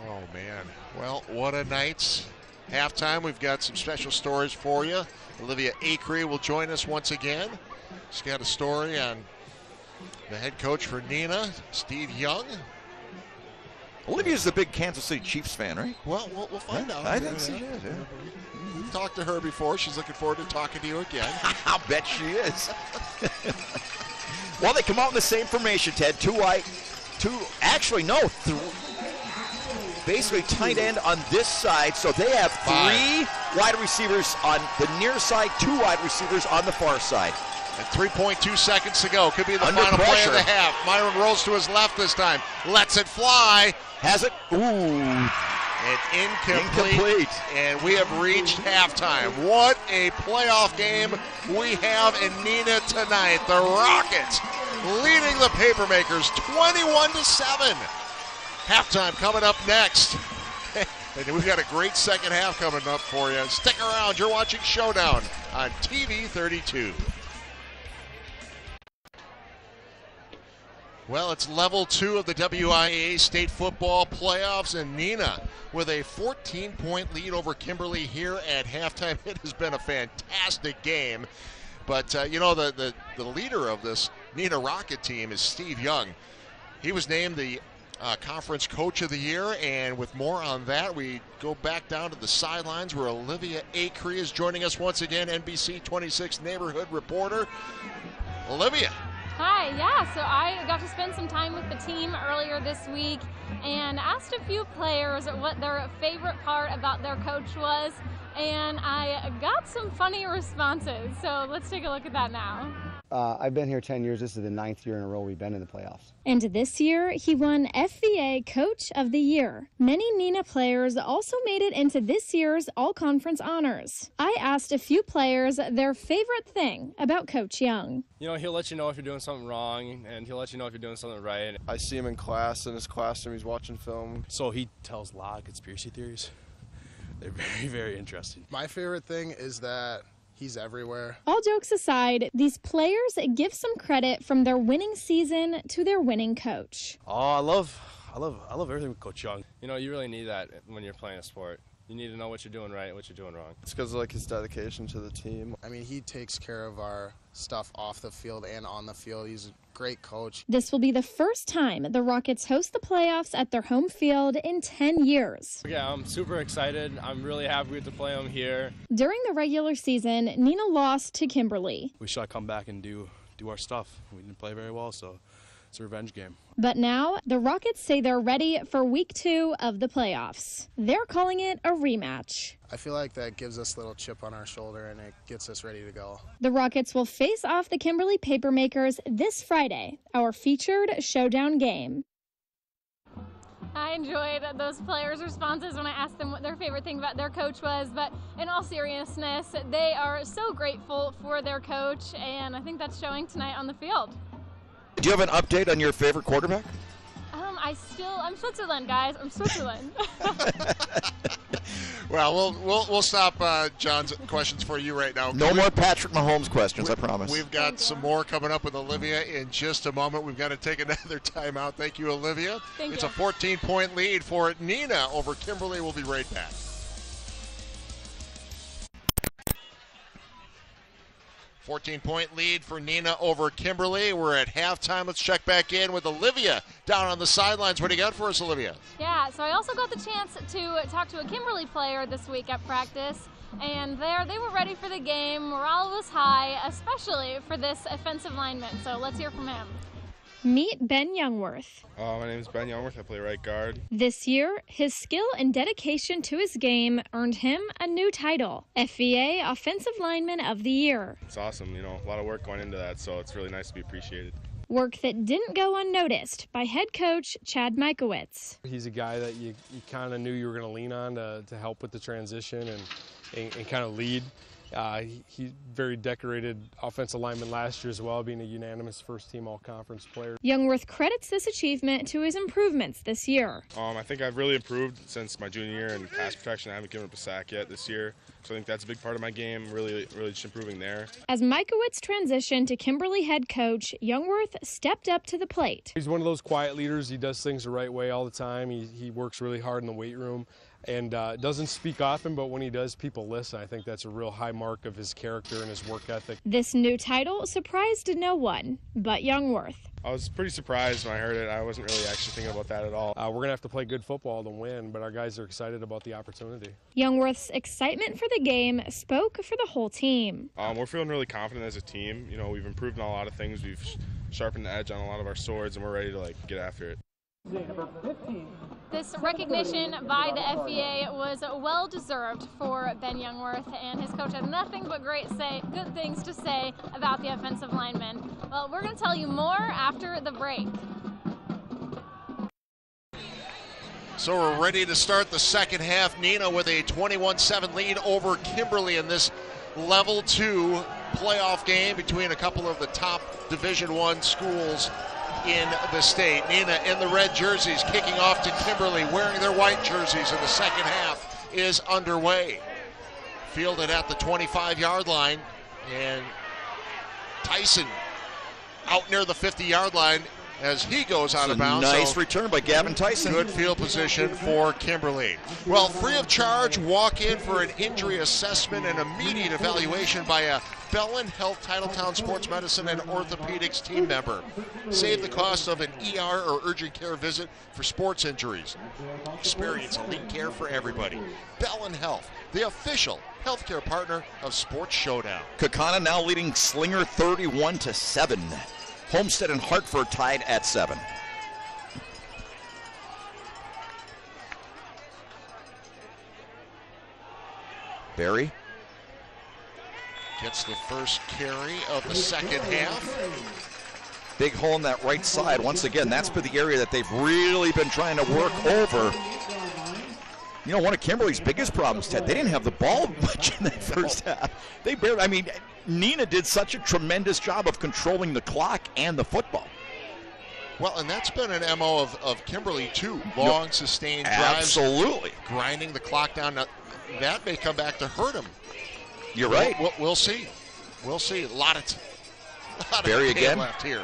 Oh, man. Well, what a night. Halftime, we've got some special stories for you. Olivia Acree will join us once again. She's got a story on the head coach for Neenah, Steve Young.
Olivia's a big Kansas City Chiefs fan, right?
Well, we'll find out.
I think she is, yeah.
We've talked to her before. She's looking forward to talking to you again.
I'll bet she is. Well, they come out in the same formation, Ted. 2 wide, 2, actually, no, 3. Basically tight end on this side, so they have 3 wide receivers on the near side, 2 wide receivers on the far side.
And 3.2 seconds to go. Could be the
Under
final play of
pressure.
the half. Myron rolls to his left this time. Lets it fly.
Has it? Ooh.
And incomplete. And we have reached halftime. What a playoff game we have in Neenah tonight. The Rockets leading the Papermakers 21-7. Halftime coming up next. And we've got a great second half coming up for you. Stick around. You're watching Showdown on TV 32. Well, it's level 2 of the WIAA State Football Playoffs, and Neenah with a 14-point lead over Kimberly here at halftime. It has been a fantastic game. But, you know, the leader of this Neenah Rocket team is Steve Young. He was named the Conference Coach of the Year, and with more on that, we go back down to the sidelines where Olivia Acree is joining us once again, NBC 26 neighborhood reporter. Olivia.
Hi, yeah, so I got to spend some time with the team earlier this week and asked a few players what their favorite part about their coach was, and I got some funny responses, so let's take a look at that now.
I've been here 10 years. This is the 9th year in a row we've been in the playoffs.
And this year, he won FVA Coach of the Year. Many Neenah players also made it into this year's All-Conference honors. I asked a few players their favorite thing about Coach Young.
You know, he'll let you know if you're doing something wrong, and he'll let you know if you're doing something right.
I see him in class, in his classroom, he's watching film.
So he tells a lot of conspiracy theories. They're very, very interesting.
My favorite thing is that he's everywhere.
All jokes aside, these players give some credit from their winning season to their winning coach.
Oh, I love everything with Coach Young. You know, you really need that when you're playing a sport. You need to know what you're doing right and what you're doing wrong.
It's because of his dedication to the team.
I mean, he takes care of our stuff off the field and on the field. He's a great coach.
This will be the first time the Rockets host the playoffs at their home field in 10 years.
Yeah, I'm super excited. I'm really happy we get to play them here.
During the regular season, Neenah lost to Kimberly.
We should come back and do our stuff. We didn't play very well, so it's a revenge game.
But now, the Rockets say they're ready for week 2 of the playoffs. They're calling it a rematch.
I feel like that gives us a little chip on our shoulder and it gets us ready to go.
The Rockets will face off the Kimberly Papermakers this Friday, our featured Showdown game. I enjoyed those players' responses when I asked them what their favorite thing about their coach was, but in all seriousness, they are so grateful for their coach, and I think that's showing tonight on the field.
Do you have an update on your favorite quarterback?
I'm Switzerland, guys. I'm Switzerland.
Well, we'll stop John's questions for you right now.
No more Patrick Mahomes questions, I promise.
We've got some more coming up with Olivia in just a moment. We've got to take another timeout. Thank you, Olivia. It's a 14-point lead for Neenah over Kimberly. We'll be right back. Fourteen-point lead for Neenah over Kimberly. We're at halftime. Let's check back in with Olivia down on the sidelines. What do you got for us, Olivia?
Yeah, so I also got the chance to talk to a Kimberly player this week at practice, and they were ready for the game. Morale was high, especially for this offensive lineman. So let's hear from him. Meet Ben Youngworth.
My name is Ben Youngworth. I play right guard.
This year, his skill and dedication to his game earned him a new title, FVA Offensive Lineman of the Year.
It's awesome, you know, a lot of work going into that, so it's really nice to be appreciated.
Work that didn't go unnoticed by head coach Chad Michaelwitz.
He's a guy that you kind of knew you were going to lean on to help with the transition and kind of lead. He's very decorated offensive lineman last year as well, being a unanimous first-team all-conference player.
Youngworth credits this achievement to his improvements this year.
I think I've really improved since my junior year in pass protection. I haven't given up a sack yet this year, so I think that's a big part of my game, really just improving there.
As Michaelwitz transitioned to Kimberly head coach, Youngworth stepped up to the plate.
He's one of those quiet leaders. He does things the right way all the time. He works really hard in the weight room. And doesn't speak often, but when he does, people listen. I think that's a real high mark of his character and his work ethic.
This new title surprised no one but Youngworth.
I was pretty surprised when I heard it. I wasn't really actually thinking about that at all. We're going to have to play good football to win, but our guys are excited about the opportunity.
Youngworth's excitement for the game spoke for the whole team.
We're feeling really confident as a team. You know, we've improved on a lot of things. We've sharpened the edge on a lot of our swords, and we're ready to get after it.
This recognition by the FVA was well-deserved for Ben Youngworth, and his coach had nothing but good things to say about the offensive lineman. Well, we're going to tell you more after the break.
So we're ready to start the second half. Neenah with a 21-7 lead over Kimberly in this Level 2 playoff game between a couple of the top Division I schools in the state. Neenah in the red jerseys, kicking off to Kimberly, wearing their white jerseys, and the second half is underway. Fielded at the 25-yard line, and Tyson out near the 50-yard line as he goes out of bounds.
Nice return by Gavin Tyson.
Good field position for Kimberly. Well, free of charge, walk in for an injury assessment and immediate evaluation by a Bellin Health Titletown Sports Medicine and Orthopedics team member. Save the cost of an ER or urgent care visit for sports injuries. Experience elite care for everybody. Bellin Health, the official healthcare partner of Sports Showdown.
Kaukauna now leading Slinger 31-7. Homestead and Hartford tied at 7. Barry.
Gets the first carry of the second half.
Big hole in that right side. Once again, that's been the area that they've really been trying to work over. You know, one of Kimberly's biggest problems, Ted, they didn't have the ball much in that first half. They barely, I mean, Neenah did such a tremendous job of controlling the clock and the football.
Well, and that's been an MO of Kimberly, too. Long, sustained drives.
Absolutely.
Grinding the clock down. Now, that may come back to hurt him.
You're right.
We'll see. We'll see. A lot of
Barry again
left here.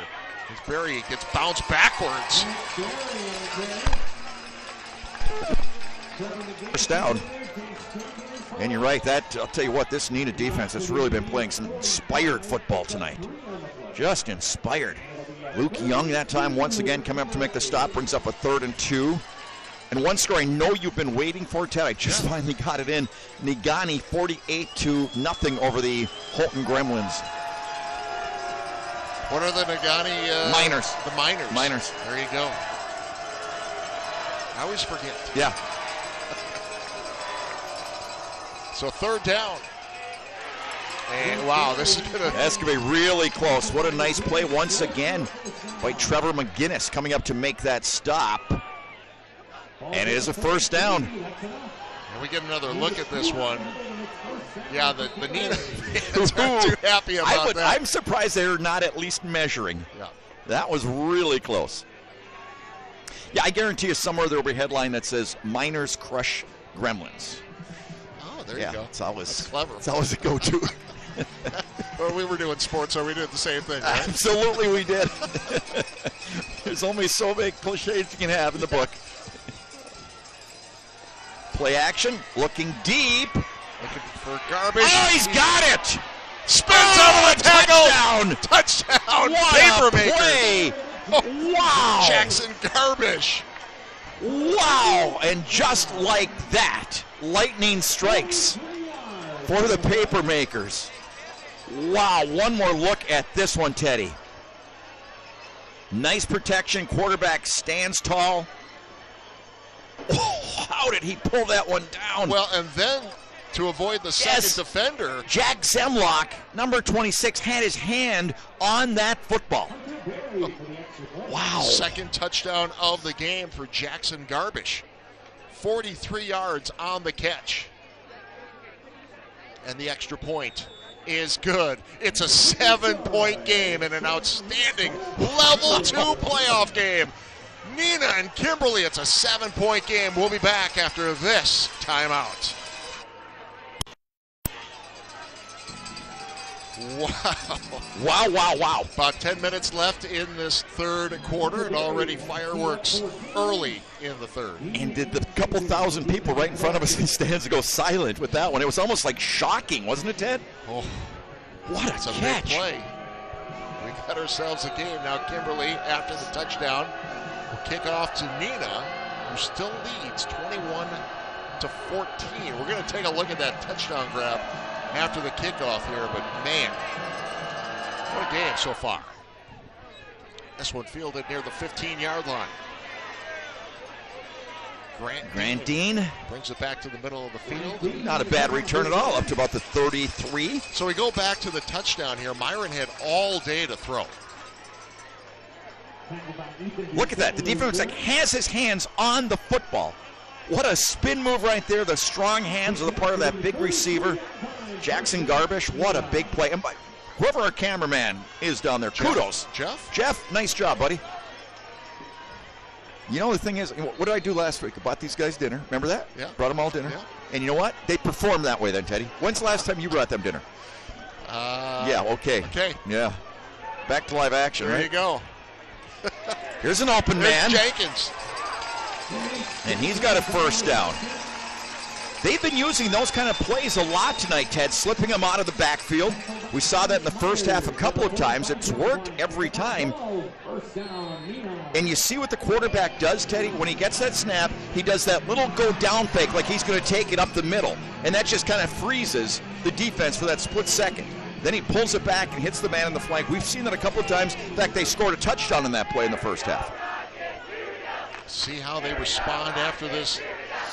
As Barry gets bounced backwards.
First down. And you're right. That I'll tell you what, this Neenah defense has really been playing some inspired football tonight. Just inspired. Luke Young that time once again coming up to make the stop, brings up a 3rd and 2. And one score I know you've been waiting for, Ted. I just finally got it in. Nigani 48-0 over the Holton Gremlins.
What are the Nagani?
Miners.
The Miners.
Miners.
There you go. I always forget.
Yeah.
So 3rd down. And wow, this is
that's gonna be really close. What a nice play once again by Trevor McGinnis coming up to make that stop. And it is a 1st down.
And we get another look at this one. Yeah, the Neenah fans aren't too happy about that.
I'm surprised they're not at least measuring.
Yeah.
That was really close. Yeah, I guarantee you somewhere there will be a headline that says Miners crush Gremlins.
Oh, there you go.
That's
clever.
It's always a go-to.
Well, we were doing sports, so we did the same thing, right?
Absolutely we did. There's only so many cliches you can have in the book. Play action, looking deep.
Looking for garbage.
Oh, he's got it!
Spins out of the tackle!
Touchdown! What
Paper
a play!
maker.
Wow!
Jackson Garbish.
Wow! And just like that, lightning strikes for the paper makers. Wow, one more look at this one, Teddy. Nice protection, quarterback stands tall. Oh, how did he pull that one down?
Well, and then to avoid the second defender.
Jack Zemlock, number 26, had his hand on that football. Wow.
Second touchdown of the game for Jackson Garbish. 43 yards on the catch. And the extra point is good. It's a 7-point game and an outstanding level 2 playoff game. Neenah and Kimberly, it's a 7-point game. We'll be back after this timeout.
Wow. Wow.
About 10 minutes left in this 3rd quarter, and already fireworks early in the 3rd.
And did the couple thousand people right in front of us in stands go silent with that one? It was almost like shocking, wasn't it, Ted?
Oh,
what
a
catch.
big play. We got ourselves a game. Now Kimberly, after the touchdown, will kick off to Neenah, who still leads 21-14. We're going to take a look at that touchdown grab after the kickoff here, but man, what a game so far. This one fielded near the 15-yard line.
Grant Dean
brings it back to the middle of the field.
Not a bad return at all, up to about the 33.
So we go back to the touchdown here. Myron had all day to throw.
Look at that. The defense has his hands on the football. What a spin move right there. The strong hands are the part of that big receiver. Jackson Garbish, what a big play. And whoever our cameraman is down there, kudos. Jeff, nice job, buddy. You know, the thing is, what did I do last week? I bought these guys dinner. Remember that?
Yeah.
Brought them all dinner.
Yeah.
And you know what? They performed that way then, Teddy. When's the last time you brought them dinner? Yeah, okay.
Okay.
Yeah. Back to live action,
There
right?
you go.
Here's an open man.
Jenkins.
And he's got a first down. They've been using those kind of plays a lot tonight, Ted, slipping them out of the backfield. We saw that in the first half a couple of times. It's worked every time. And you see what the quarterback does, Teddy? When he gets that snap, he does that little go down fake like he's going to take it up the middle. And that just kind of freezes the defense for that split second. Then he pulls it back and hits the man in the flank. We've seen that a couple of times. In fact, they scored a touchdown in that play in the first half.
See how they respond after this.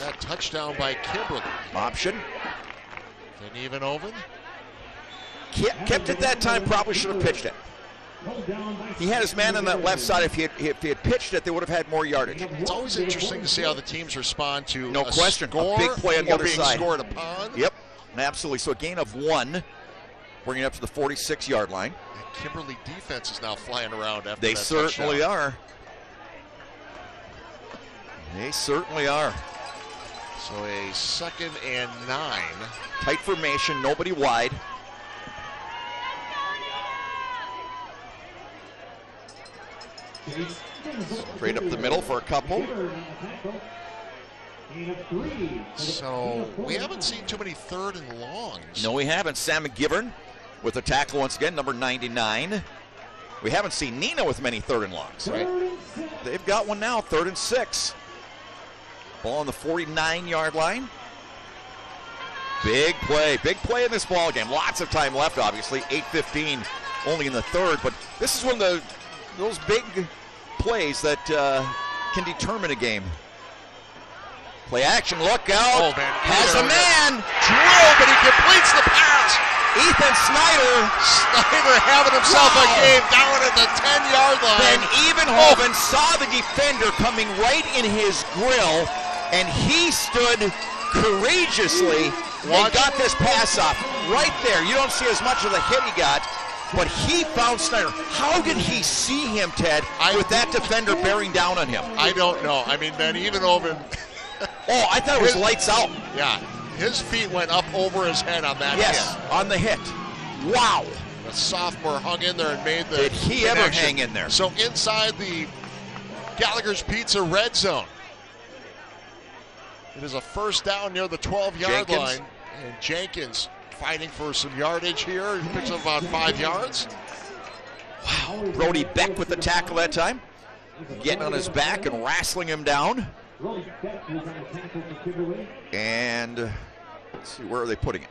That touchdown by Kimberly.
Option.
Then even over.
kept it that time, probably should have pitched it. He had his man on that left side. If he had pitched it, they would have had more yardage.
It's always interesting to see how the teams respond to
no question.
Score
a big play on the other
being
side.
Scored upon.
Yep, absolutely. So a gain of 1, bringing it up to the 46-yard line.
The Kimberly defense is now flying around after
They
that
certainly
touchdown.
are. They certainly are.
So a 2nd and 9.
Tight formation, nobody wide. Straight up the middle for a couple.
So we haven't seen too many 3rd and longs.
No, we haven't. Sam McGivern with a tackle once again, number 99. We haven't seen Neenah with many 3rd and longs, right? They've got one now, 3rd and 6. Ball on the 49-yard line. Big play in this ball game. Lots of time left, obviously. 8:15 only in the 3rd, but this is one of those big plays that can determine a game. Play action, look out.
Oh, man.
Has a man.
Drill, but he completes the pass.
Ethan Snyder
having himself a game down at the 10-yard line.
Ben Evenhoven saw the defender coming right in his grill, and he stood courageously and got this pass off right there. You don't see as much of the hit he got, but he found Snyder. How did he see him, Ted, with that defender bearing down on him?
I don't know. I mean, Ben Evenhoven.
Oh, I thought it was lights out.
Yeah, his feet went up over his head on that hit.
On the hit. Wow.
The sophomore hung in there and made the
Did he ever hang in there?
So inside the Gallagher's Pizza red zone. It is a 1st down near the 12-yard line. And Jenkins fighting for some yardage here. He picks up about 5 yards.
Wow. Brody Beck with the tackle that time. Getting on his back and wrestling him down. And let's see, where are they putting it?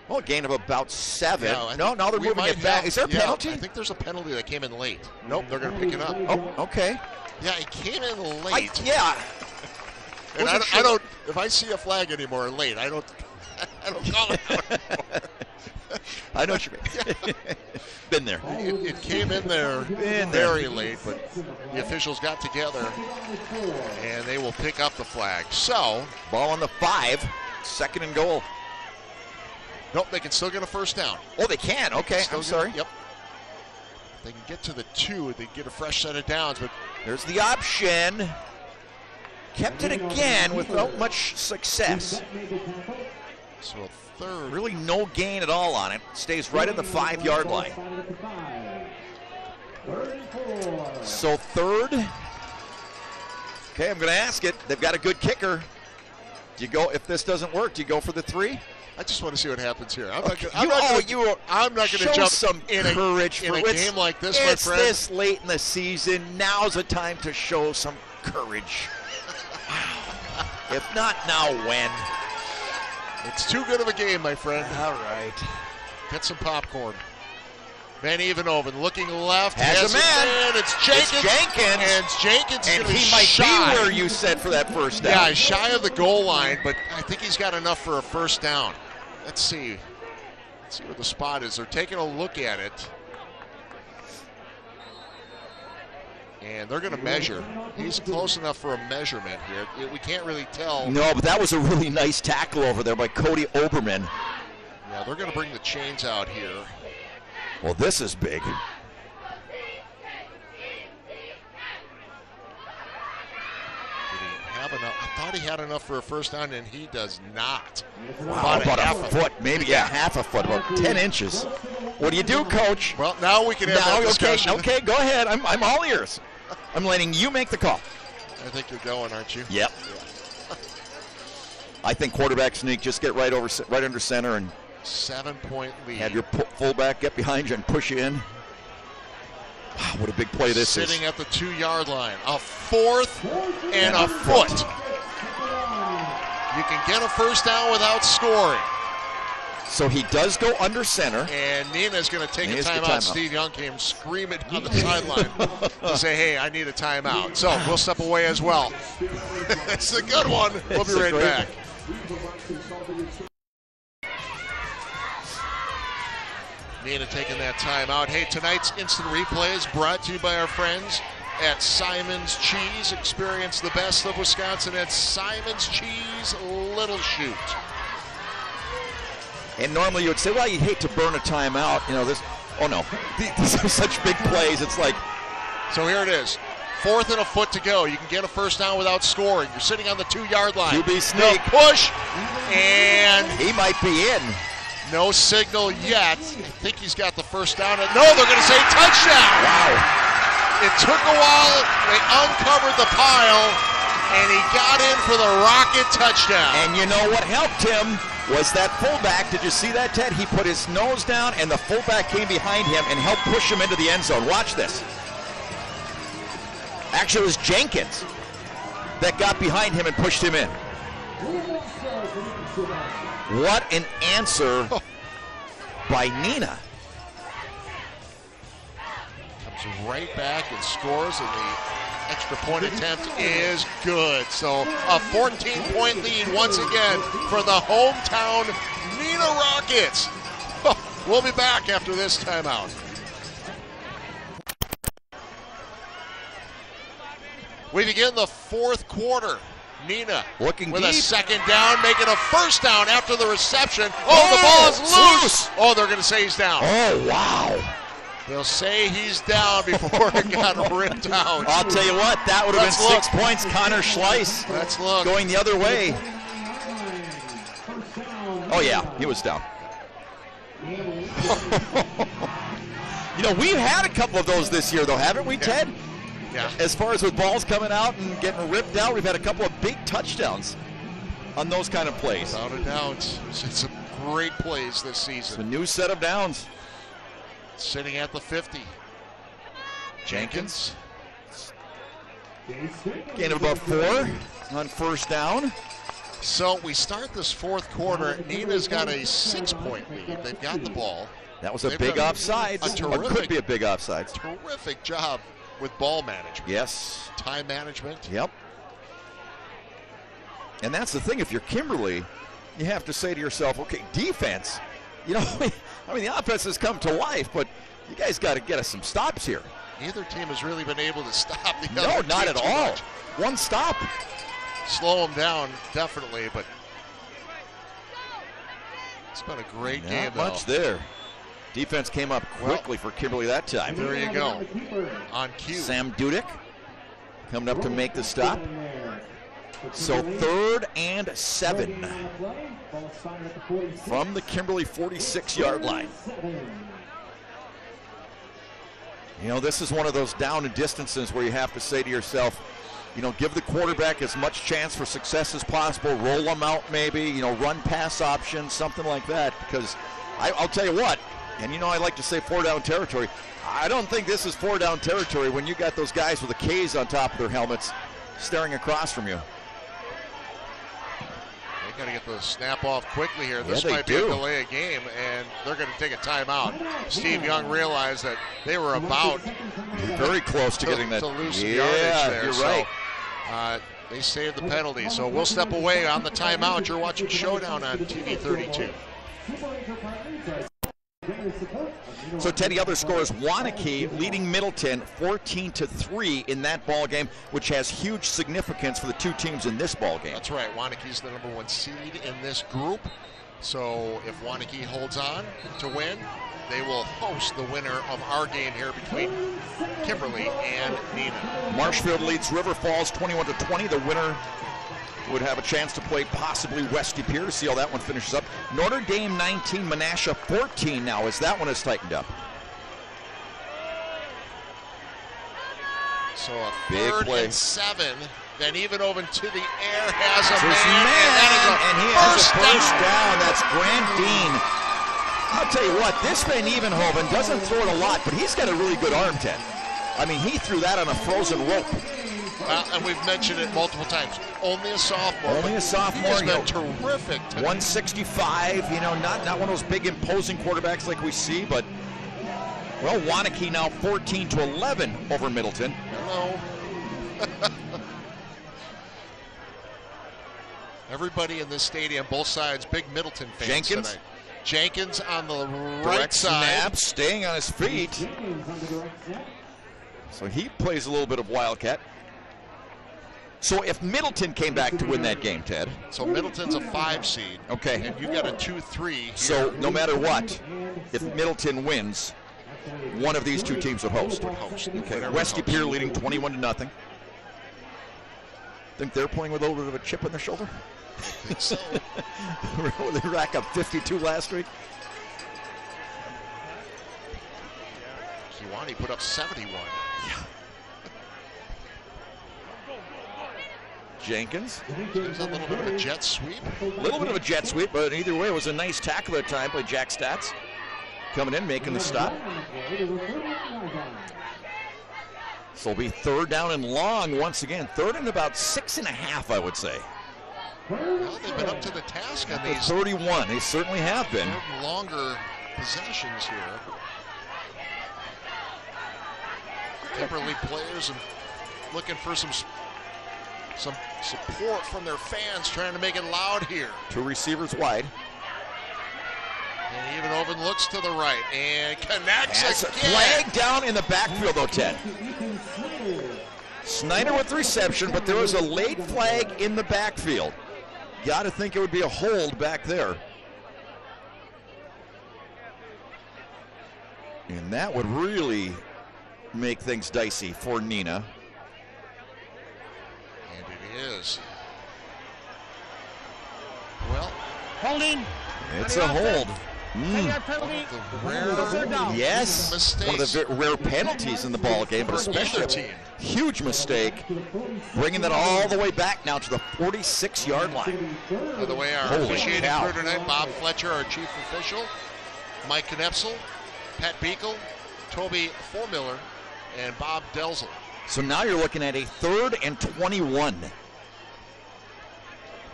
Well, a gain of about 7.
Yeah,
no, they're moving it back. Is there a penalty?
I think there's a penalty that came in late. Nope, they're going to pick it up.
Oh, okay.
Yeah, it came in late. And I don't. If I see a flag anymore late, I don't call it out anymore.
I know what you mean. Been there.
It came in there very late, but the officials got together and they will pick up the flag. So,
ball on the 5, 2nd and goal.
Nope, they can still get a 1st down.
Oh, they can. Okay, I'm sorry.
Yep. They can get to the 2. They get a fresh set of downs, but
there's the option. Kept it again without much success.
So a 3rd.
Really no gain at all on it. Stays right at the 5-yard line. So 3rd. Okay, I'm going to ask it. They've got a good kicker. Do you go, if this doesn't work, do you go for the 3?
I just want to see what happens here. I'm
Okay.
not going to jump
some
in
courage
in a game like this, my friend.
It's this late in the season. Now's the time to show some courage. If not now, when?
It's too good of a game, my friend.
All right.
Get some popcorn. Ben Evenhoven looking left.
Has a man.
It's Jenkins. And Jenkins
and
is
he might
shy.
be where you said for that 1st down.
Yeah, he's shy of the goal line, but I think he's got enough for a 1st down. Let's see. Let's see where the spot is. They're taking a look at it. And they're going to measure. He's close enough for a measurement here. We can't really tell.
No, but that was a really nice tackle over there by Cody Oberman.
Yeah, they're going to bring the chains out here.
Well, this is big.
Did he have enough? I thought he had enough for a 1st down, and he does not.
Wow, about a foot, maybe half a foot, about 10 inches. What do you do, Coach?
Well, now we can have that discussion.
Okay, go ahead. I'm all ears. I'm letting you make the call.
I think you're going, aren't you?
Yep. I think quarterback sneak, just get right under center and
7-point lead.
Have your fullback get behind you and push you in. Wow, what a big play this is.
Sitting at the 2-yard line. A 4th and a foot. You can get a 1st down without scoring.
So he does go under center.
And Neenah's going to take a timeout. Steve Young came screaming on the sideline to say, hey, I need a timeout. So we'll step away as well. It's a good one. We'll be right back. Neenah taking that timeout. Hey, tonight's instant replay is brought to you by our friends at Simon's Cheese. Experience the best of Wisconsin at Simon's Cheese, Little Chute.
And normally you would say, well, you'd hate to burn a timeout. You know, this, oh no, these are such big plays. It's like.
So here it is. 4th and a foot to go. You can get a first down without scoring. You're sitting on the 2-yard line.
QB sneak.
No push, and
he might be in.
No signal yet. I think he's got the first down. No, they're going to say touchdown.
Wow.
It took a while. They uncovered the pile, and he got in for the rocket touchdown.
And you know what helped him was that fullback. Did you see that, Ted? He put his nose down, and the fullback came behind him and helped push him into the end zone. Watch this. Actually, it was Jenkins that got behind him and pushed him in. What an answer by Neenah.
Comes right back and scores, and the extra point attempt is good. So a 14-point lead once again for the hometown Neenah Rockets. We'll be back after this timeout. We begin the 4th quarter. Neenah
looking
with
deep.
A second down, making a first down after the reception. Oh, the ball is loose. Oh, they're going to say he's down.
Oh, wow.
They'll say he's down before it got ripped out.
I'll tell you what, that would have been 6 points. Connor Schleiss
Let's look.
Going the other way. Oh, yeah, he was down. You know, we've had a couple of those this year, though, haven't we, Ted?
Yeah.
As far as with balls coming out and getting ripped out, we've had a couple of big touchdowns on those kind of plays.
Without a doubt. It's some great plays this season.
It's a new set of downs.
Sitting at the 50. Jenkins.
Gain of about 4 on first down.
So we start this 4th quarter. Neenah's got a 6-point lead. They've got the ball.
That was a big offsides. Or could be a big offsides.
Terrific job with ball management.
Yes.
Time management.
Yep. And that's the thing. If you're Kimberly, you have to say to yourself, okay, defense. You know, I mean, the offense has come to life, but you guys got to get us some stops here.
Neither team has really been able to stop the other.
No, not
team
at
too
all.
much.
One stop.
Slow them down, definitely, but it's been a great game.
Not much there. Defense came up quickly for Kimberly that time.
There you go. On cue.
Sam Dudek coming up to make the stop. So 3rd and 7 from the Kimberly 46-yard line. You know, this is one of those down and distances where you have to say to yourself, you know, give the quarterback as much chance for success as possible, roll them out maybe, you know, run pass options, something like that, because I'll tell you what, and you know I like to say 4-down territory. I don't think this is 4-down territory when you got those guys with the K's on top of their helmets staring across from you.
They got to get the snap off quickly here. This
Yeah,
might be a delay of game, and they're going to take a timeout. Steve Young realized that they were about
very close to getting that.
To lose some
Yeah,
yardage there.
you're right.
So, they saved the penalty, so we'll step away on the timeout. You're watching Showdown on TV 32.
So Teddy, other scores, Waunakee leading Middleton 14-3 in that ball game, which has huge significance for the two teams in this ball game.
That's right. Waunakee's the #1 seed in this group. So if Waunakee holds on to win, they will host the winner of our game here between Kimberly and Neenah.
Marshfield leads River Falls 21-20. The winner would have a chance to play possibly West De Pere to see how that one finishes up. Notre Dame 19, Menasha 14 now as that one has tightened up.
So a
Big
3rd
play.
and 7. Then even over to the air has a
His
man,
and he has a first
down.
down. That's Grant Dean. I'll tell you what, this Van Evenhoven doesn't throw it a lot, but he's got a really good arm, Ted. I mean, he threw that on a frozen rope.
And we've mentioned it multiple times. Only a sophomore.
Only a sophomore.
He's been terrific tonight.
165, you know, not one of those big imposing quarterbacks like we see, but, well, Waunakee now 14-11 over Middleton.
Hello. Everybody in this stadium, both sides, big Middleton fans
Jenkins.
tonight. Jenkins on the right
Direct
side.
snap, staying on his feet. So he plays a little bit of Wildcat. So if Middleton came back to win that game, Ted.
So Middleton's a 5 seed.
Okay.
And you got a 2-3.
So no matter what, if Middleton wins, one of these two teams would host. Okay. Westy Pier leading 21-0. Think they're playing with a little bit of a chip on their shoulder?
I think so.
They rack up 52 last week.
Kiwani put up 71.
Jenkins.
A little bit of a jet sweep.
A little bit of a jet sweep, but either way, it was a nice tackle that time by Jack Stats. Coming in, making the stop. So it'll be third down and long once again. Third and about 6.5, I would say.
Well, they've been up to the task on these
31. They certainly have been.
longer possessions here. Kimberly players and looking for some support from their fans, trying to make it loud here.
Two receivers wide.
And even Oven looks to the right and connects
That's
again.
a flag down in the backfield, though, Ted. Snyder with the reception, but there was a late flag in the backfield. Got to think it would be a hold back there. And that would really make things dicey for Neenah.
And it is. Well,
holding.
It's a hold.
Yes,
one of the rare penalties in the ball game, but especially a huge mistake, bringing that all the way back now to the 46-yard line.
By the way, our officiating crew tonight, Bob Fletcher, our chief official, Mike Knepsel, Pat Beagle, Toby Formiller, and Bob Delzel.
So now you're looking at a 3rd and 21.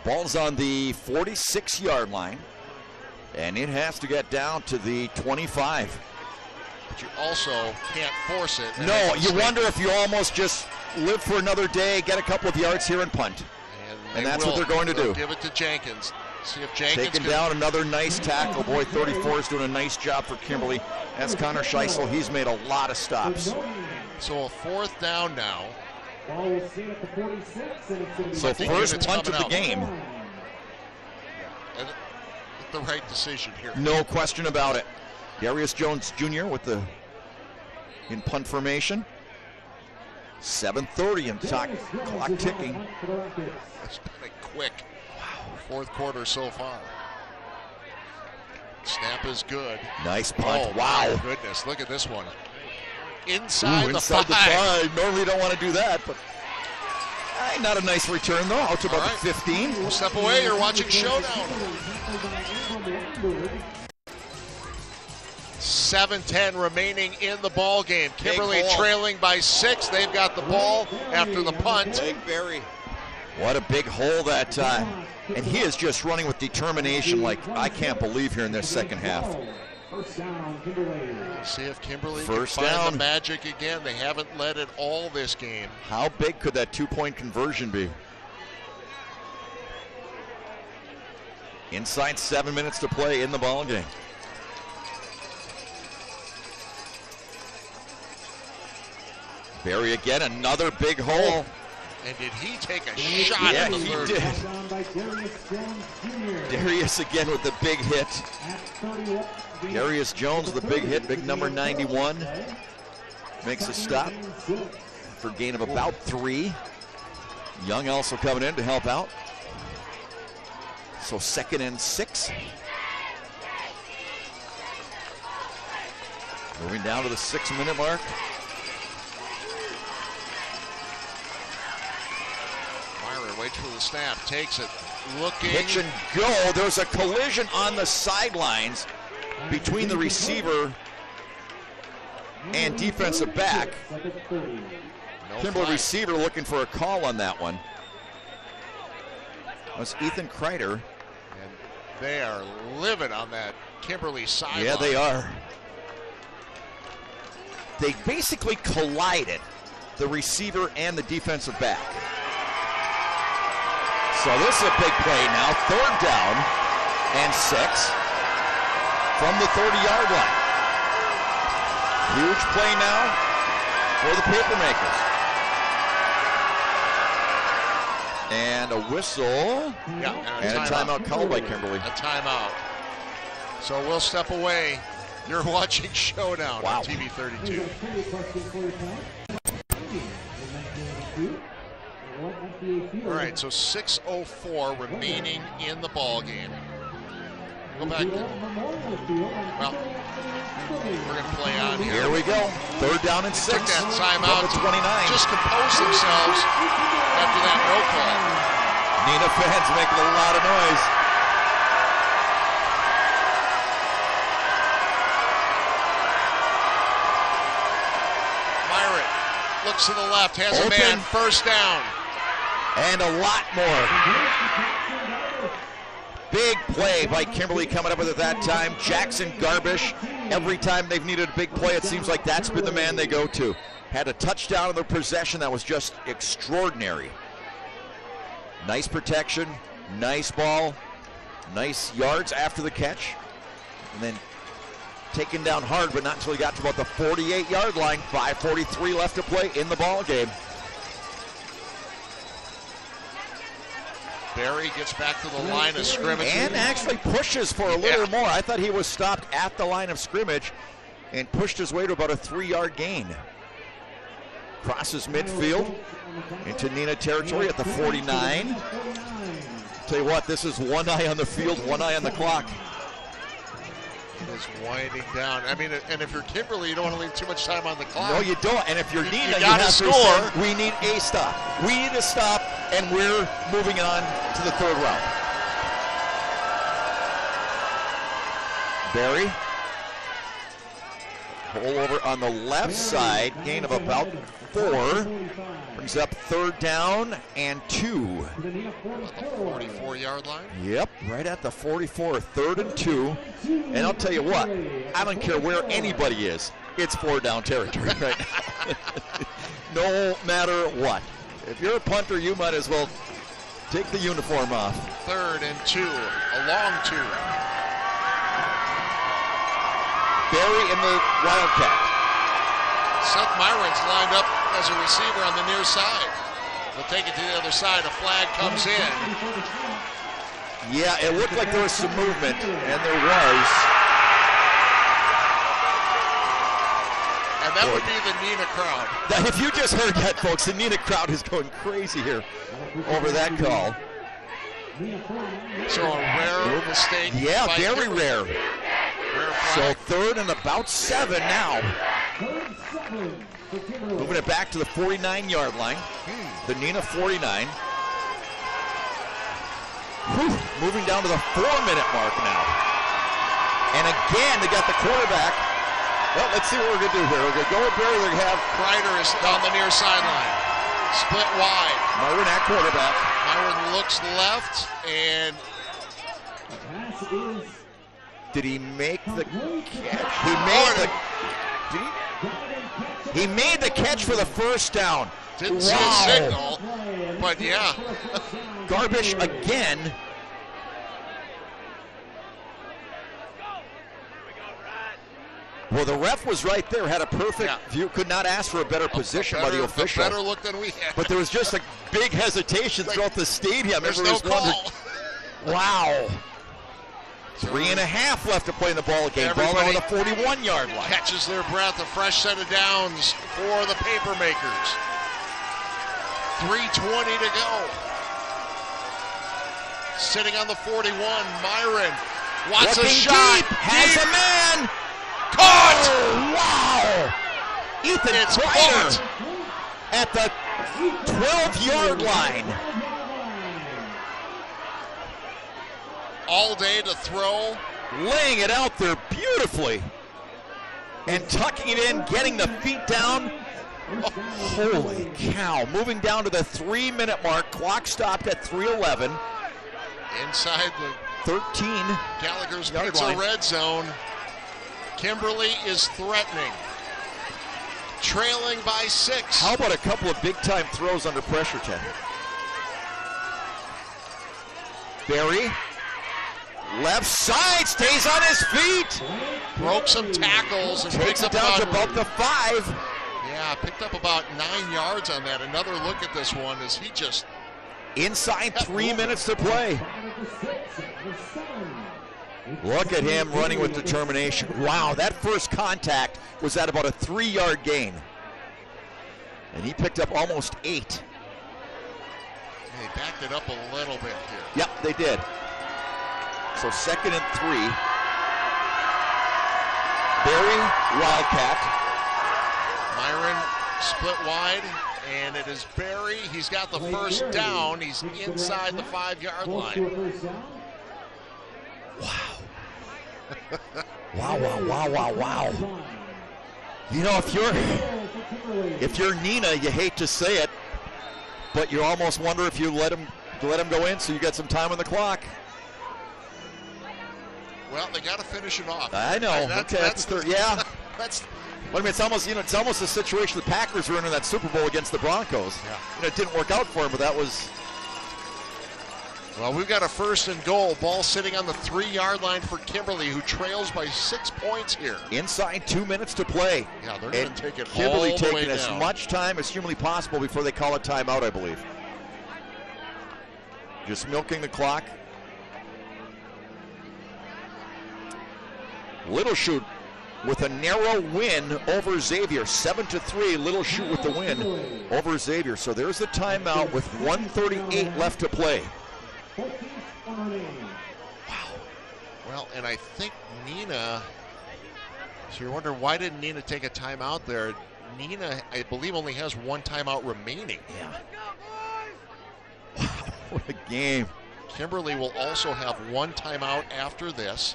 Ball's on the 46-yard line. And it has to get down to the 25.
But you also can't force it.
No, you wonder if you almost just live for another day, get a couple of yards here and punt. And that's what they're going to do.
Give it to Jenkins. See if Jenkins
taking down another nice tackle. Boy, 34 is doing a nice job for Kimberly. That's Connor Scheissel. He's made a lot of stops.
So a 4th down now.
So first punt of the game.
The right decision here.
No question about it. Darius Jones Jr. in punt formation. 7:30 and clock ticking.
It's been a quick 4th quarter so far. Snap is good.
Nice punt.
Oh,
wow.
My goodness, look at this one. Inside the 5.
Normally you don't want to do that, but not a nice return though. Out to about the 15.
We'll step away. You're watching Showdown. 7:10 remaining in the ball game. Kimberly trailing by 6. They've got the ball after the punt.
Big Barry. What a big hole that time. And he is just running with determination like I can't believe here in this second half.
See if Kimberly can find the magic again. They haven't led it all this game.
How big could that 2-point conversion be? Inside 7 minutes to play in the ball game. Barry again, another big hole.
And did he take a shot at the third?
Did. Darius again with the big hit. Darius Jones with the big hit, big number 91. Makes a stop for a gain of about 3. Young also coming in to help out. So 2nd and 6. Moving down to the 6-minute mark.
Myron waits for the snap, takes it, looking.
Pitch and go. There's a collision on the sidelines between the receiver and defensive back. Kimberly receiver looking for a call on that one. That was Ethan Kreider.
And they are livid on that Kimberly sideline.
Yeah, they are. They basically collided, the receiver and the defensive back. So this is a big play now. 3rd down and 6. from the 30-yard line. Huge play now for the Papermakers. And a whistle.
Yeah,
and a timeout called by Kimberly.
A timeout. So we'll step away. You're watching Showdown on TV 32. All right, so 6:04 remaining in the ball game. Go back. Well, we're going to play on here.
Here we go. 3rd down and 6.
Took that timeout
from the 29.
Just compose themselves after that no call.
Neenah fans making a lot of noise.
Myron looks to the left, has
Open.
a man, first down.
And a lot more. Big play by Kimberly coming up with it that time. Jackson Garbish. Every time they've needed a big play, it seems like that's been the man they go to. Had a touchdown in their possession that was just extraordinary. Nice protection, nice ball, nice yards after the catch. And then taken down hard, but not until he got to about the 48-yard line. 5:43 left to play in the ball game.
Barry gets back to the line of scrimmage.
And actually pushes for a little more. I thought he was stopped at the line of scrimmage and pushed his way to about a 3-yard gain. Crosses midfield into Neenah territory at the 49. Tell you what, this is one eye on the field, one eye on the clock.
Is winding down. I mean, and if you're Kimberly, you don't want to leave too much time on the clock.
No, you don't. And if you're Neenah,
you got to
score. We need a stop. We need a stop, and we're moving on to the 3rd round. Barry. Pull over on the left side. Gain of about 4. Brings up 3rd down and 2.
At the 44-yard line?
Yep, right at the 44, 3rd and 2. And I'll tell you what, I don't care where anybody is, it's 4 down territory right now. No matter what. If you're a punter, you might as well take the uniform off.
3rd and 2, a long 2.
Barry in the Wildcat.
Seth Myron's lined up as a receiver on the near side. We'll take it to the other side. A flag comes in.
Yeah, it looked like there was some movement, and there was.
And that would be the Neenah crowd.
If you just heard that, folks, the Neenah crowd is going crazy here over that call.
So a rare mistake.
Yeah, very
Kimberly.
rare. So 3rd and about 7 now. Moving it back to the 49-yard line. The Neenah 49. Moving down to the 4-minute mark now. And again, they got the quarterback. Well, let's see what we're going to do here. We're going to go with Barry. We're going to have
Kreider is on the near sideline. Split wide.
Myron at quarterback.
Myron looks left, and
did he make the catch? He made the catch for the first down.
Didn't see a signal, but yeah.
Garbish again. Well, the ref was right there, had a perfect view, could not ask for a better position by the official.
A better look than we had.
But there was just a big hesitation throughout the stadium.
There's
Everyone
no
was
call.
wondering, wow. 3.5 left to play in the ball game. Ball on the 41-yard line.
Catches their breath. A fresh set of downs for the Papermakers. 3:20 to go. Sitting on the 41, Myron. Wants a shot.
Deep. Has a man.
Caught!
Oh, wow. Ethan Kreider at the 12-yard line.
All day to throw.
Laying it out there beautifully. And tucking it in, getting the feet down. Oh, holy cow. Moving down to the 3-minute mark. Clock stopped at 3:11.
Inside the
13
Gallagher's
yard
Pizza
line.
red zone. Kimberly is threatening. Trailing by 6.
How about a couple of big-time throws under pressure, Ted? Barry Left side, stays on his feet.
Broke some tackles and
takes it down to about the 5.
Yeah, picked up about 9 yards on that. Another look at this one as he just...
Inside 3 minutes to play. Look at him running with determination. Wow, that first contact was at about a 3-yard gain. And he picked up almost 8.
They backed it up a little bit here.
Yep, they did. So 2nd and 3. Barry, Wildcat.
Myron split wide, and it is Barry. He's got the first down. He's inside the 5-yard line.
Wow. You know, if you're Neenah, you hate to say it, but you almost wonder if you let him go in so you got some time on the clock.
Well, they got to finish it off.
I know. That's the third. Yeah. But I mean, it's almost a situation the Packers were in that Super Bowl against the Broncos. Yeah. It didn't work out for him, but that was.
Well, we've got a 1st and goal. Ball sitting on the 3-yard line for Kimberly, who trails by 6 points here.
Inside 2 minutes to play.
Yeah, they're going to take it
Kimberly
all the way
taking as
down.
much time as humanly possible before they call a timeout, I believe. Just milking the clock. Little Chute with a narrow win over Xavier. 7-3, Little Chute with the win over Xavier. So there's the timeout with 1:38 left to play.
Wow. Well, and I think Neenah, so you're wondering why didn't Neenah take a timeout there? Neenah, I believe, only has 1 timeout remaining.
Yeah. Wow, what a game.
Kimberly will also have 1 timeout after this.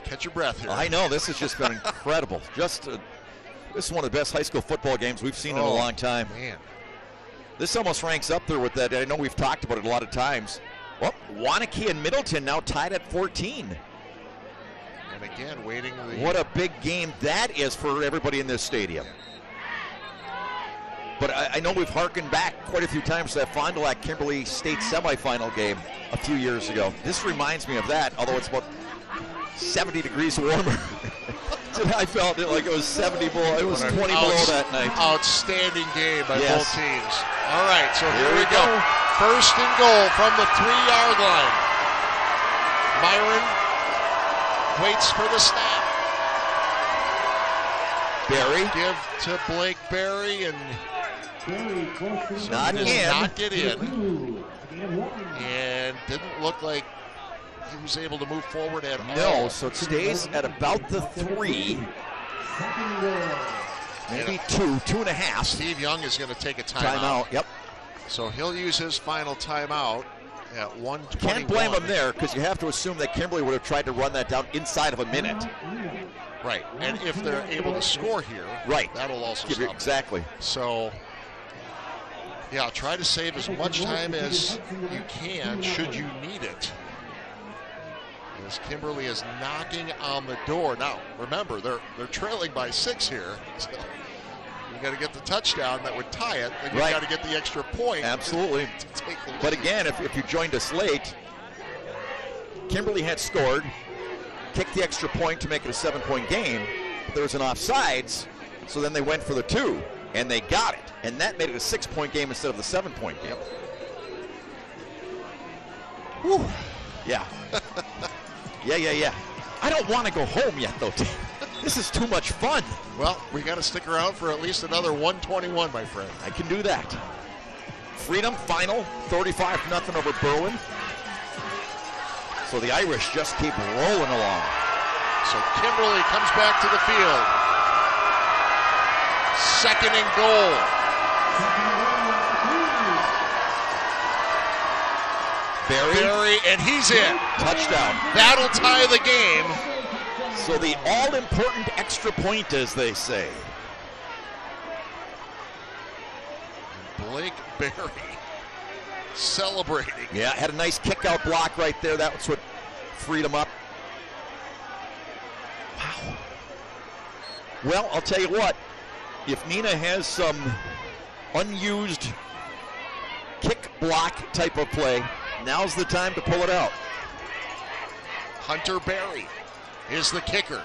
Catch your breath here.
I know, this has just been incredible. This is one of the best high school football games we've seen in a long time.
Man.
This almost ranks up there with that. I know we've talked about it a lot of times. Well, Waunakee and Middleton now tied at 14.
And again, waiting.
What a big game that is for everybody in this stadium. But I know we've harkened back quite a few times to that Fond du Lac Kimberly State semifinal game a few years ago. This reminds me of that, although it's about 70 degrees warmer. I felt it like it was 70 below. It was 20 below that night.
Outstanding game by both teams. All right, so here we go. 1st and goal from the 3-yard line. Myron waits for the snap.
Barry.
Give to Blake Barry, and
not
get in. And didn't look like he was able to move forward at all.
No, so it stays at about the 3. Maybe 2.5.
Steve Young is going to take a timeout.
Timeout, yep.
So he'll use his final timeout at 1:21.
Can't blame him there, because you have to assume that Kimberly would have tried to run that down inside of a minute.
Right, and if they're able to score here, that'll also stop.
Exactly.
So, yeah, try to save as much time as you can should you need it. As Kimberly is knocking on the door. Now, remember, they're trailing by 6 here. So you got to get the touchdown that would tie it. Then you got to get the extra point.
Absolutely. But again, if you joined us late, Kimberly had scored, kicked the extra point to make it a 7-point game. But there was an offsides, so then they went for the 2, and they got it. And that made it a 6-point game instead of the 7-point game. Whew. Yeah. Yeah. I don't want to go home yet, though. This is too much fun.
Well, we got to stick around for at least another 121, my friend.
I can do that. Freedom final, 35-0 over Berlin. So the Irish just keep rolling along.
So Kimberly comes back to the field. 2nd and goal. Barry, and he's in.
Touchdown.
That'll tie the game.
So the all-important extra point, as they say.
Blake Barry celebrating.
Yeah, had a nice kick-out block right there. That's what freed him up. Wow. Well, I'll tell you what. If Neenah has some unused kick block type of play, Now's the time to pull it out.
Hunter Berry is the kicker.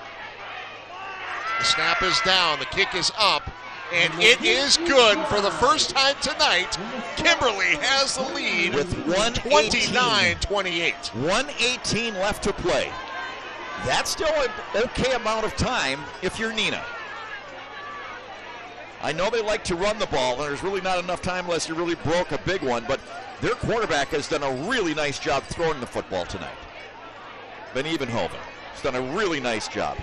The snap is down, the kick is up, and it is good for the first time tonight. Kimberly has the lead
with
29-28.
1:18 left to play. That's still an okay amount of time if you're Neenah. I know they like to run the ball, and there's really not enough time unless you really broke a big one, but their quarterback has done a really nice job throwing the football tonight. Ben Evenhoven has done a really nice job.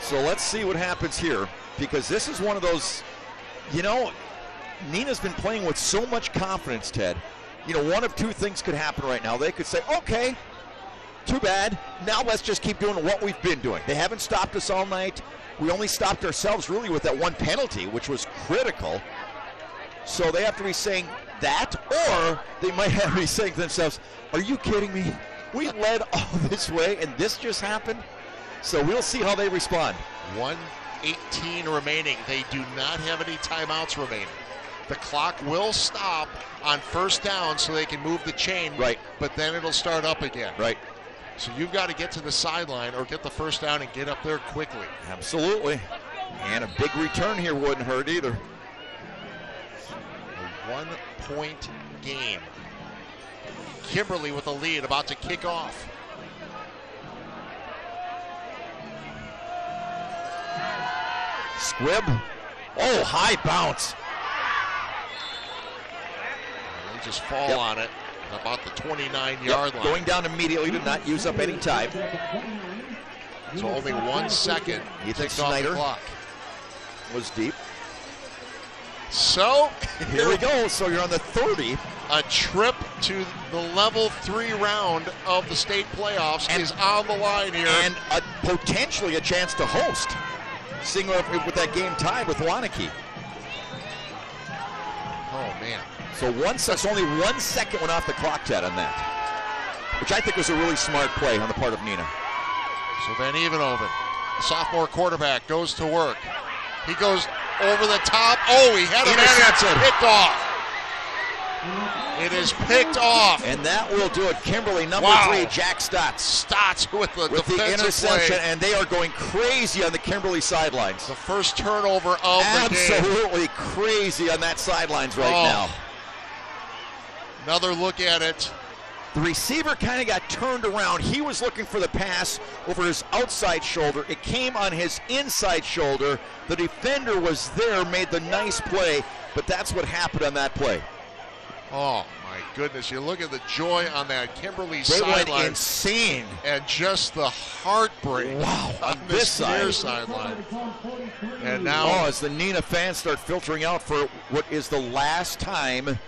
So let's see what happens here, because this is one of those, you know, Neenah's been playing with so much confidence, Ted. You know, one of two things could happen right now. They could say, okay, too bad. Now let's just keep doing what we've been doing. They haven't stopped us all night. We only stopped ourselves really with that one penalty, which was critical. So they have to be saying that, or they might have to be saying to themselves, are you kidding me? We led all this way, and this just happened? So we'll see how they respond.
1:18 remaining. They do not have any timeouts remaining. The clock will stop on first down so they can move the chain.
Right.
But then it'll start up again.
Right.
So you've got to get to the sideline or get the first down and get up there quickly.
Absolutely. And a big return here wouldn't hurt either.
A 1-point game. Kimberly with the lead, about to kick off.
Squibb. Oh, high bounce.
They just fall on it at about the 29-yard line.
Going down immediately to not use up any time.
So only 1 second.
You think
ticked off the
Snyder
clock.
Was deep?
So
here we go. So you're on the 30.
A trip to the level 3 round of the state playoffs is on the line here.
And potentially a chance to host. Seeing with that game tied with Wanakee.
Oh, man.
So only 1 second went off the clock, Ted, on that. Which I think was a really smart play on the part of Neenah.
So Ben Evenhoven, sophomore quarterback, goes to work. He goes over the top. Oh, he had a man that's picked off. It is picked off.
And that will do it. Kimberly, number 3, Jack Stotts.
Stotts with the
interception,
play.
and they are going crazy on the Kimberly sidelines.
The first turnover of the game.
Absolutely crazy on that sidelines right now.
Another look at it.
The receiver kind of got turned around. He was looking for the pass over his outside shoulder. It came on his inside shoulder. The defender was there, made the nice play, but that's what happened on that play.
Oh, my goodness. You look at the joy on that Kimberly
They
sideline.
went insane.
And just the heartbreak on
this
sideline. And now,
as the Neenah fans start filtering out for what is the last time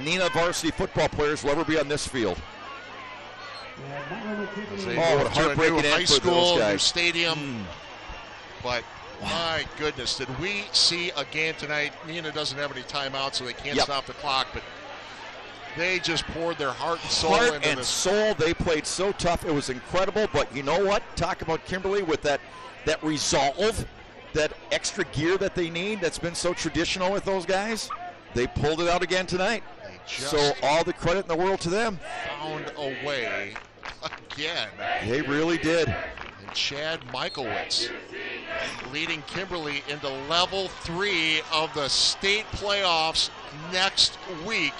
Neenah varsity football players will ever be on this field.
What
a heartbreaking end
high
for
school,
those guys.
new stadium. But my goodness, did we see a game tonight? Neenah doesn't have any timeouts, so they can't stop the clock, but they just poured their heart and soul into this.
Soul. They played so tough. It was incredible. But you know what? Talk about Kimberly with that resolve, that extra gear that they need that's been so traditional with those guys. They pulled it out again tonight. So all the credit in the world to them.
Found a way again.
They really did.
And Chad Michaelwitz leading Kimberly into level 3 of the state playoffs next week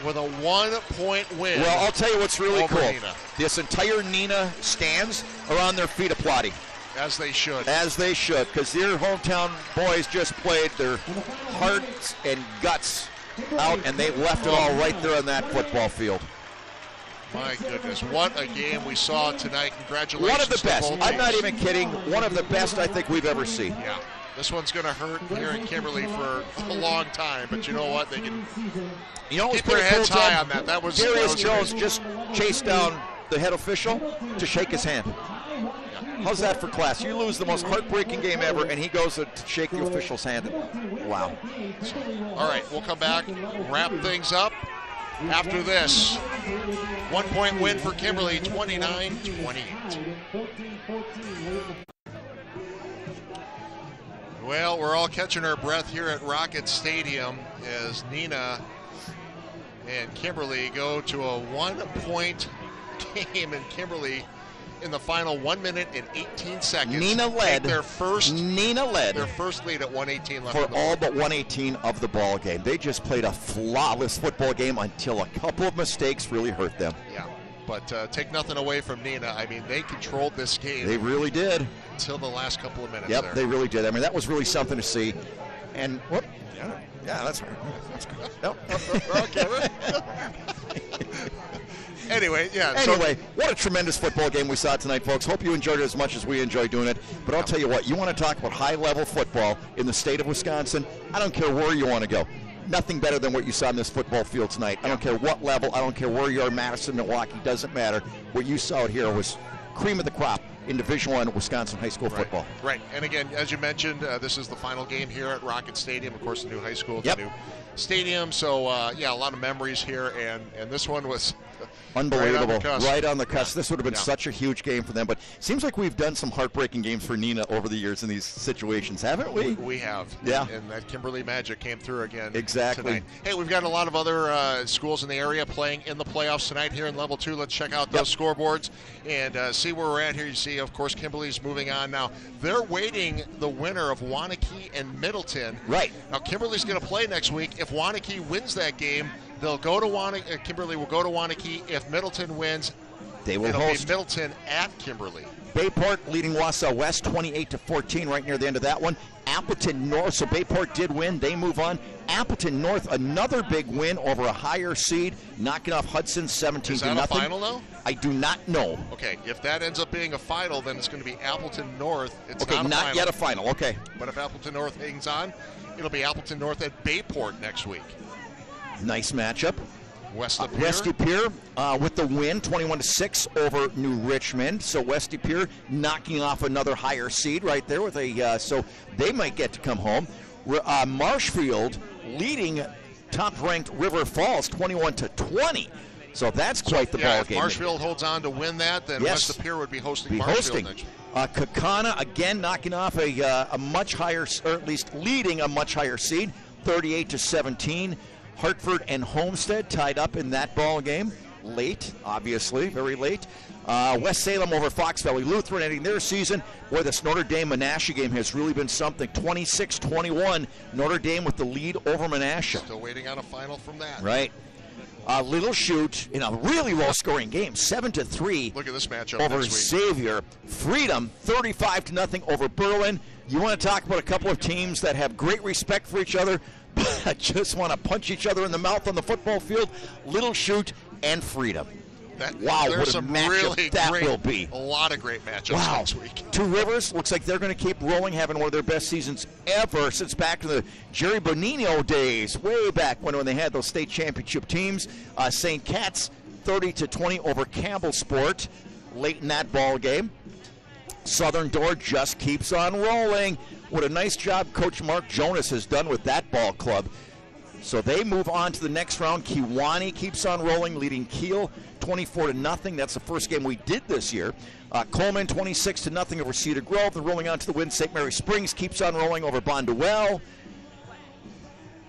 with a 1-point win.
Well, I'll tell you what's really cool.
Neenah.
This entire Neenah stands are on their feet applauding.
As they should.
As they should, because their hometown boys just played their hearts and guts out, and they left it all right there on that football field.
My goodness, what a game we saw tonight. Congratulations.
One of the
to
best.
both
I'm not
teams.
even kidding. One of the best I think we've ever seen.
Yeah. This one's going to hurt here in Kimberly for a long time, but you know what? They can keep their heads high on that. That was
Darius Jones
amazing.
just chased down the head official to shake his hand. How's that for class? You lose the most heartbreaking game ever, and he goes to shake the official's hand. Wow.
All right, we'll come back, wrap things up after this. 1-point win for Kimberly, 29-28. Well, we're all catching our breath here at Rocket Stadium as Neenah and Kimberly go to a 1-point game, and Kimberly in the final 1 minute and 18 seconds.
Neenah led.
Their first lead at 1:18 left.
For all but 1:18 of the ball game. They just played a flawless football game until a couple of mistakes really hurt them.
Yeah, but take nothing away from Neenah. I mean, they controlled this game.
They really did.
Until the last couple of minutes.
Yep,
there.
they really did. I mean, that was really something to see. And whoop, yeah, that's right. That's good. Nope.
Anyway, yeah.
Anyway, what a tremendous football game we saw tonight, folks. Hope you enjoyed it as much as we enjoyed doing it. But I'll tell you what, you want to talk about high-level football in the state of Wisconsin, I don't care where you want to go. Nothing better than what you saw in this football field tonight. I don't care what level. I don't care where you are, Madison, Milwaukee, doesn't matter. What you saw out here was cream of the crop in Division I Wisconsin high school football.
Right. And again, as you mentioned, this is the final game here at Rocket Stadium. Of course, the new high school, the new stadium. So, yeah, a lot of memories here. And this one was
unbelievable.
Right
on the cusp. This would have been such a huge game for them. But it seems like we've done some heartbreaking games for Neenah over the years in these situations, haven't we?
We have.
Yeah.
And that Kimberly magic came through again.
Exactly.
Tonight. Hey, we've got a lot of other schools in the area playing in the playoffs tonight here in Level 2. Let's check out those scoreboards and see where we're at here. You see, of course, Kimberly's moving on now. They're waiting the winner of Waunakee and Middleton.
Right.
Now, Kimberly's going to play next week. If Waunakee wins that game, they'll go to Waunakee. Kimberly will go to Waunakee. If Middleton wins,
they will
it'll
host
be Middleton at Kimberly.
Bayport leading Wausau West 28-14 right near the end of that one. Appleton North, so Bayport did win. They move on. Appleton North, another big win over a higher seed, knocking off Hudson 17-0.
Is that a final, though?
I do not know.
Okay, if that ends up being a final, then it's going to be Appleton North. It's
okay, not yet a final. Okay.
But if Appleton North hangs on, it'll be Appleton North at Bayport next week.
Nice matchup.
West De Pere.
West De Pere with the win, 21-6 over New Richmond. So West De Pere knocking off another higher seed right there with a. So they might get to come home. Marshfield leading top-ranked River Falls, 21-20. So that's quite the ball
if
game.
Marshfield holds on to win that, then West De Pere would be hosting Marshfield next week.
Kakana again knocking off a much higher, or at least leading a much higher seed, 38-17. Hartford and Homestead tied up in that ball game. Late, obviously, very late. West Salem over Fox Valley Lutheran ending their season. Boy, this Notre Dame Menasha game has really been something. 26-21, Notre Dame with the lead over Menasha.
Still waiting on a final from that.
Right. Little Chute in a really low-scoring game, 7-3.
Look at this matchup
over
next week.
Xavier. Freedom, 35-0 over Berlin. You want to talk about a couple of teams that have great respect for each other, but just want to punch each other in the mouth on the football field? Little Chute and Freedom. Wow, what a matchup that will be.
A lot of great matchups next week.
Two Rivers looks like they're going to keep rolling, having one of their best seasons ever since back to the Jerry Bonino days, way back when they had those state championship teams. St. Cat's 30-20 over Campbell Sport late in that ball game. Southern Door just keeps on rolling. What a nice job Coach Mark Jonas has done with that ball club. So they move on to the next round. Kewanee keeps on rolling, leading Kiel 24-0. That's the first game we did this year. Coleman 26-0 over Cedar Grove. They're rolling on to the win. St. Mary Springs keeps on rolling over Bonduel.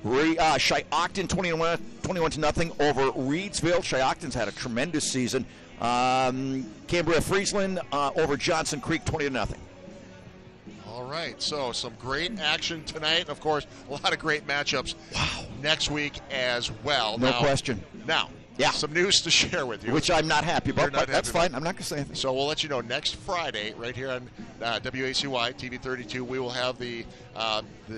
Shiocton 21-0 over Reedsville. Shiocton's had a tremendous season. Cambria Friesland over Johnson Creek 20-0.
All right, so some great action tonight. Of course, a lot of great matchups next week as well.
No question.
Now, some news to share with you.
Which I'm not happy about, but that's fine. I'm not going to say anything.
So we'll let you know next Friday, right here on WACY TV 32, we will have the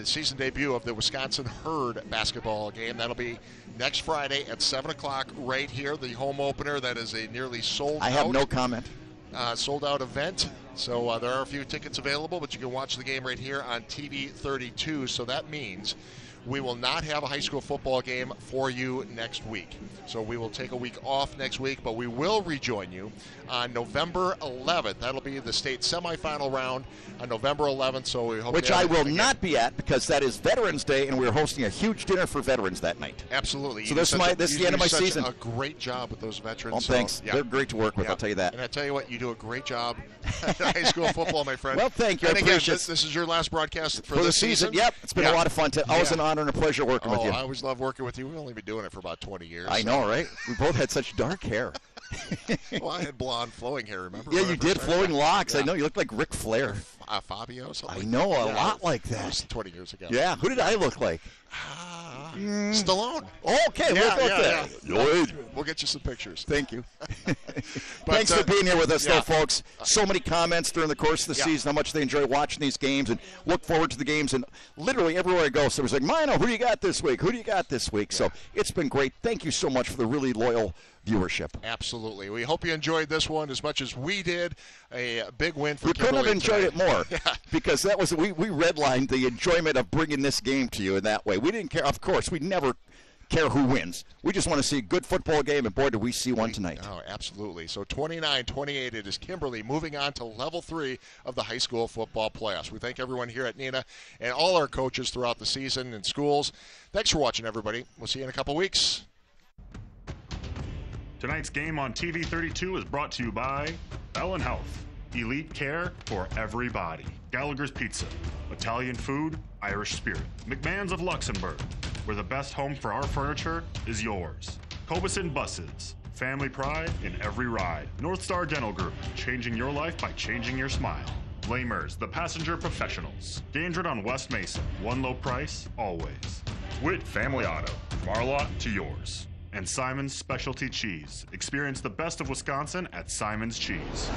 season debut of the Wisconsin Herd basketball game. That'll be next Friday at 7 o'clock right here, the home opener. That is a nearly sold out.
I have no comment.
Sold out event. So there are a few tickets available, but you can watch the game right here on TV 32. So that means we will not have a high school football game for you next week. So we will take a week off next week, but we will rejoin you on November 11th. That'll be the state semifinal round on November 11th. So we hope
which I will not be at because that is Veterans Day, and we're hosting a huge dinner for veterans that night.
Absolutely.
So this is the end of my season.
A great job with those veterans.
Well, thanks. They're great to work with. I'll tell you that.
And I tell you what, you do a great job at high school football, my friend.
Well, thank you.
And
I
again,
appreciate it.
This is your last broadcast for
the
this season.
Yep, it's been a lot of fun. Always an honor. honor and a pleasure working with you.
I always love working with you. We've only been doing it for about 20 years.
I know, right? We both had such dark hair.
Well, I had blonde flowing hair, remember?
Yeah, you did, flowing locks. Yeah. I know, you look like Ric Flair.
Fabio?
I know, a lot like that.
That was 20 years ago.
Yeah, who did I look like?
Stallone.
Okay,
We'll get you some pictures.
Thank you. Thanks for being here with us, though, folks. So many comments during the course of the season, how much they enjoy watching these games and look forward to the games. And literally everywhere I go, someone's like, Mino, who do you got this week? Who do you got this week? So it's been great. Thank you so much for the really loyal viewership.
Absolutely. We hope you enjoyed this one as much as we did. A big win for
You
Kimberly
couldn't have enjoyed
today.
it more because that was we redlined the enjoyment of bringing this game to you in that way. We didn't care. Of course, we never care who wins. We just want to see a good football game, and boy, did we see one tonight.
Oh, absolutely. So 29-28, it is Kimberly moving on to level 3 of the high school football playoffs. We thank everyone here at Neenah and all our coaches throughout the season and schools. Thanks for watching, everybody. We'll see you in a couple weeks.
Tonight's game on TV 32 is brought to you by Ellen Health, elite care for everybody. Gallagher's Pizza, Italian food, Irish spirit. McMahon's of Luxembourg, where the best home for our furniture is yours. Cobeson Buses, family pride in every ride. North Star Dental Group, changing your life by changing your smile. Lamers, the passenger professionals. Dandred on West Mason, one low price, always. Witt Family Auto, from our lot to yours. And Simon's Specialty Cheese. Experience the best of Wisconsin at Simon's Cheese.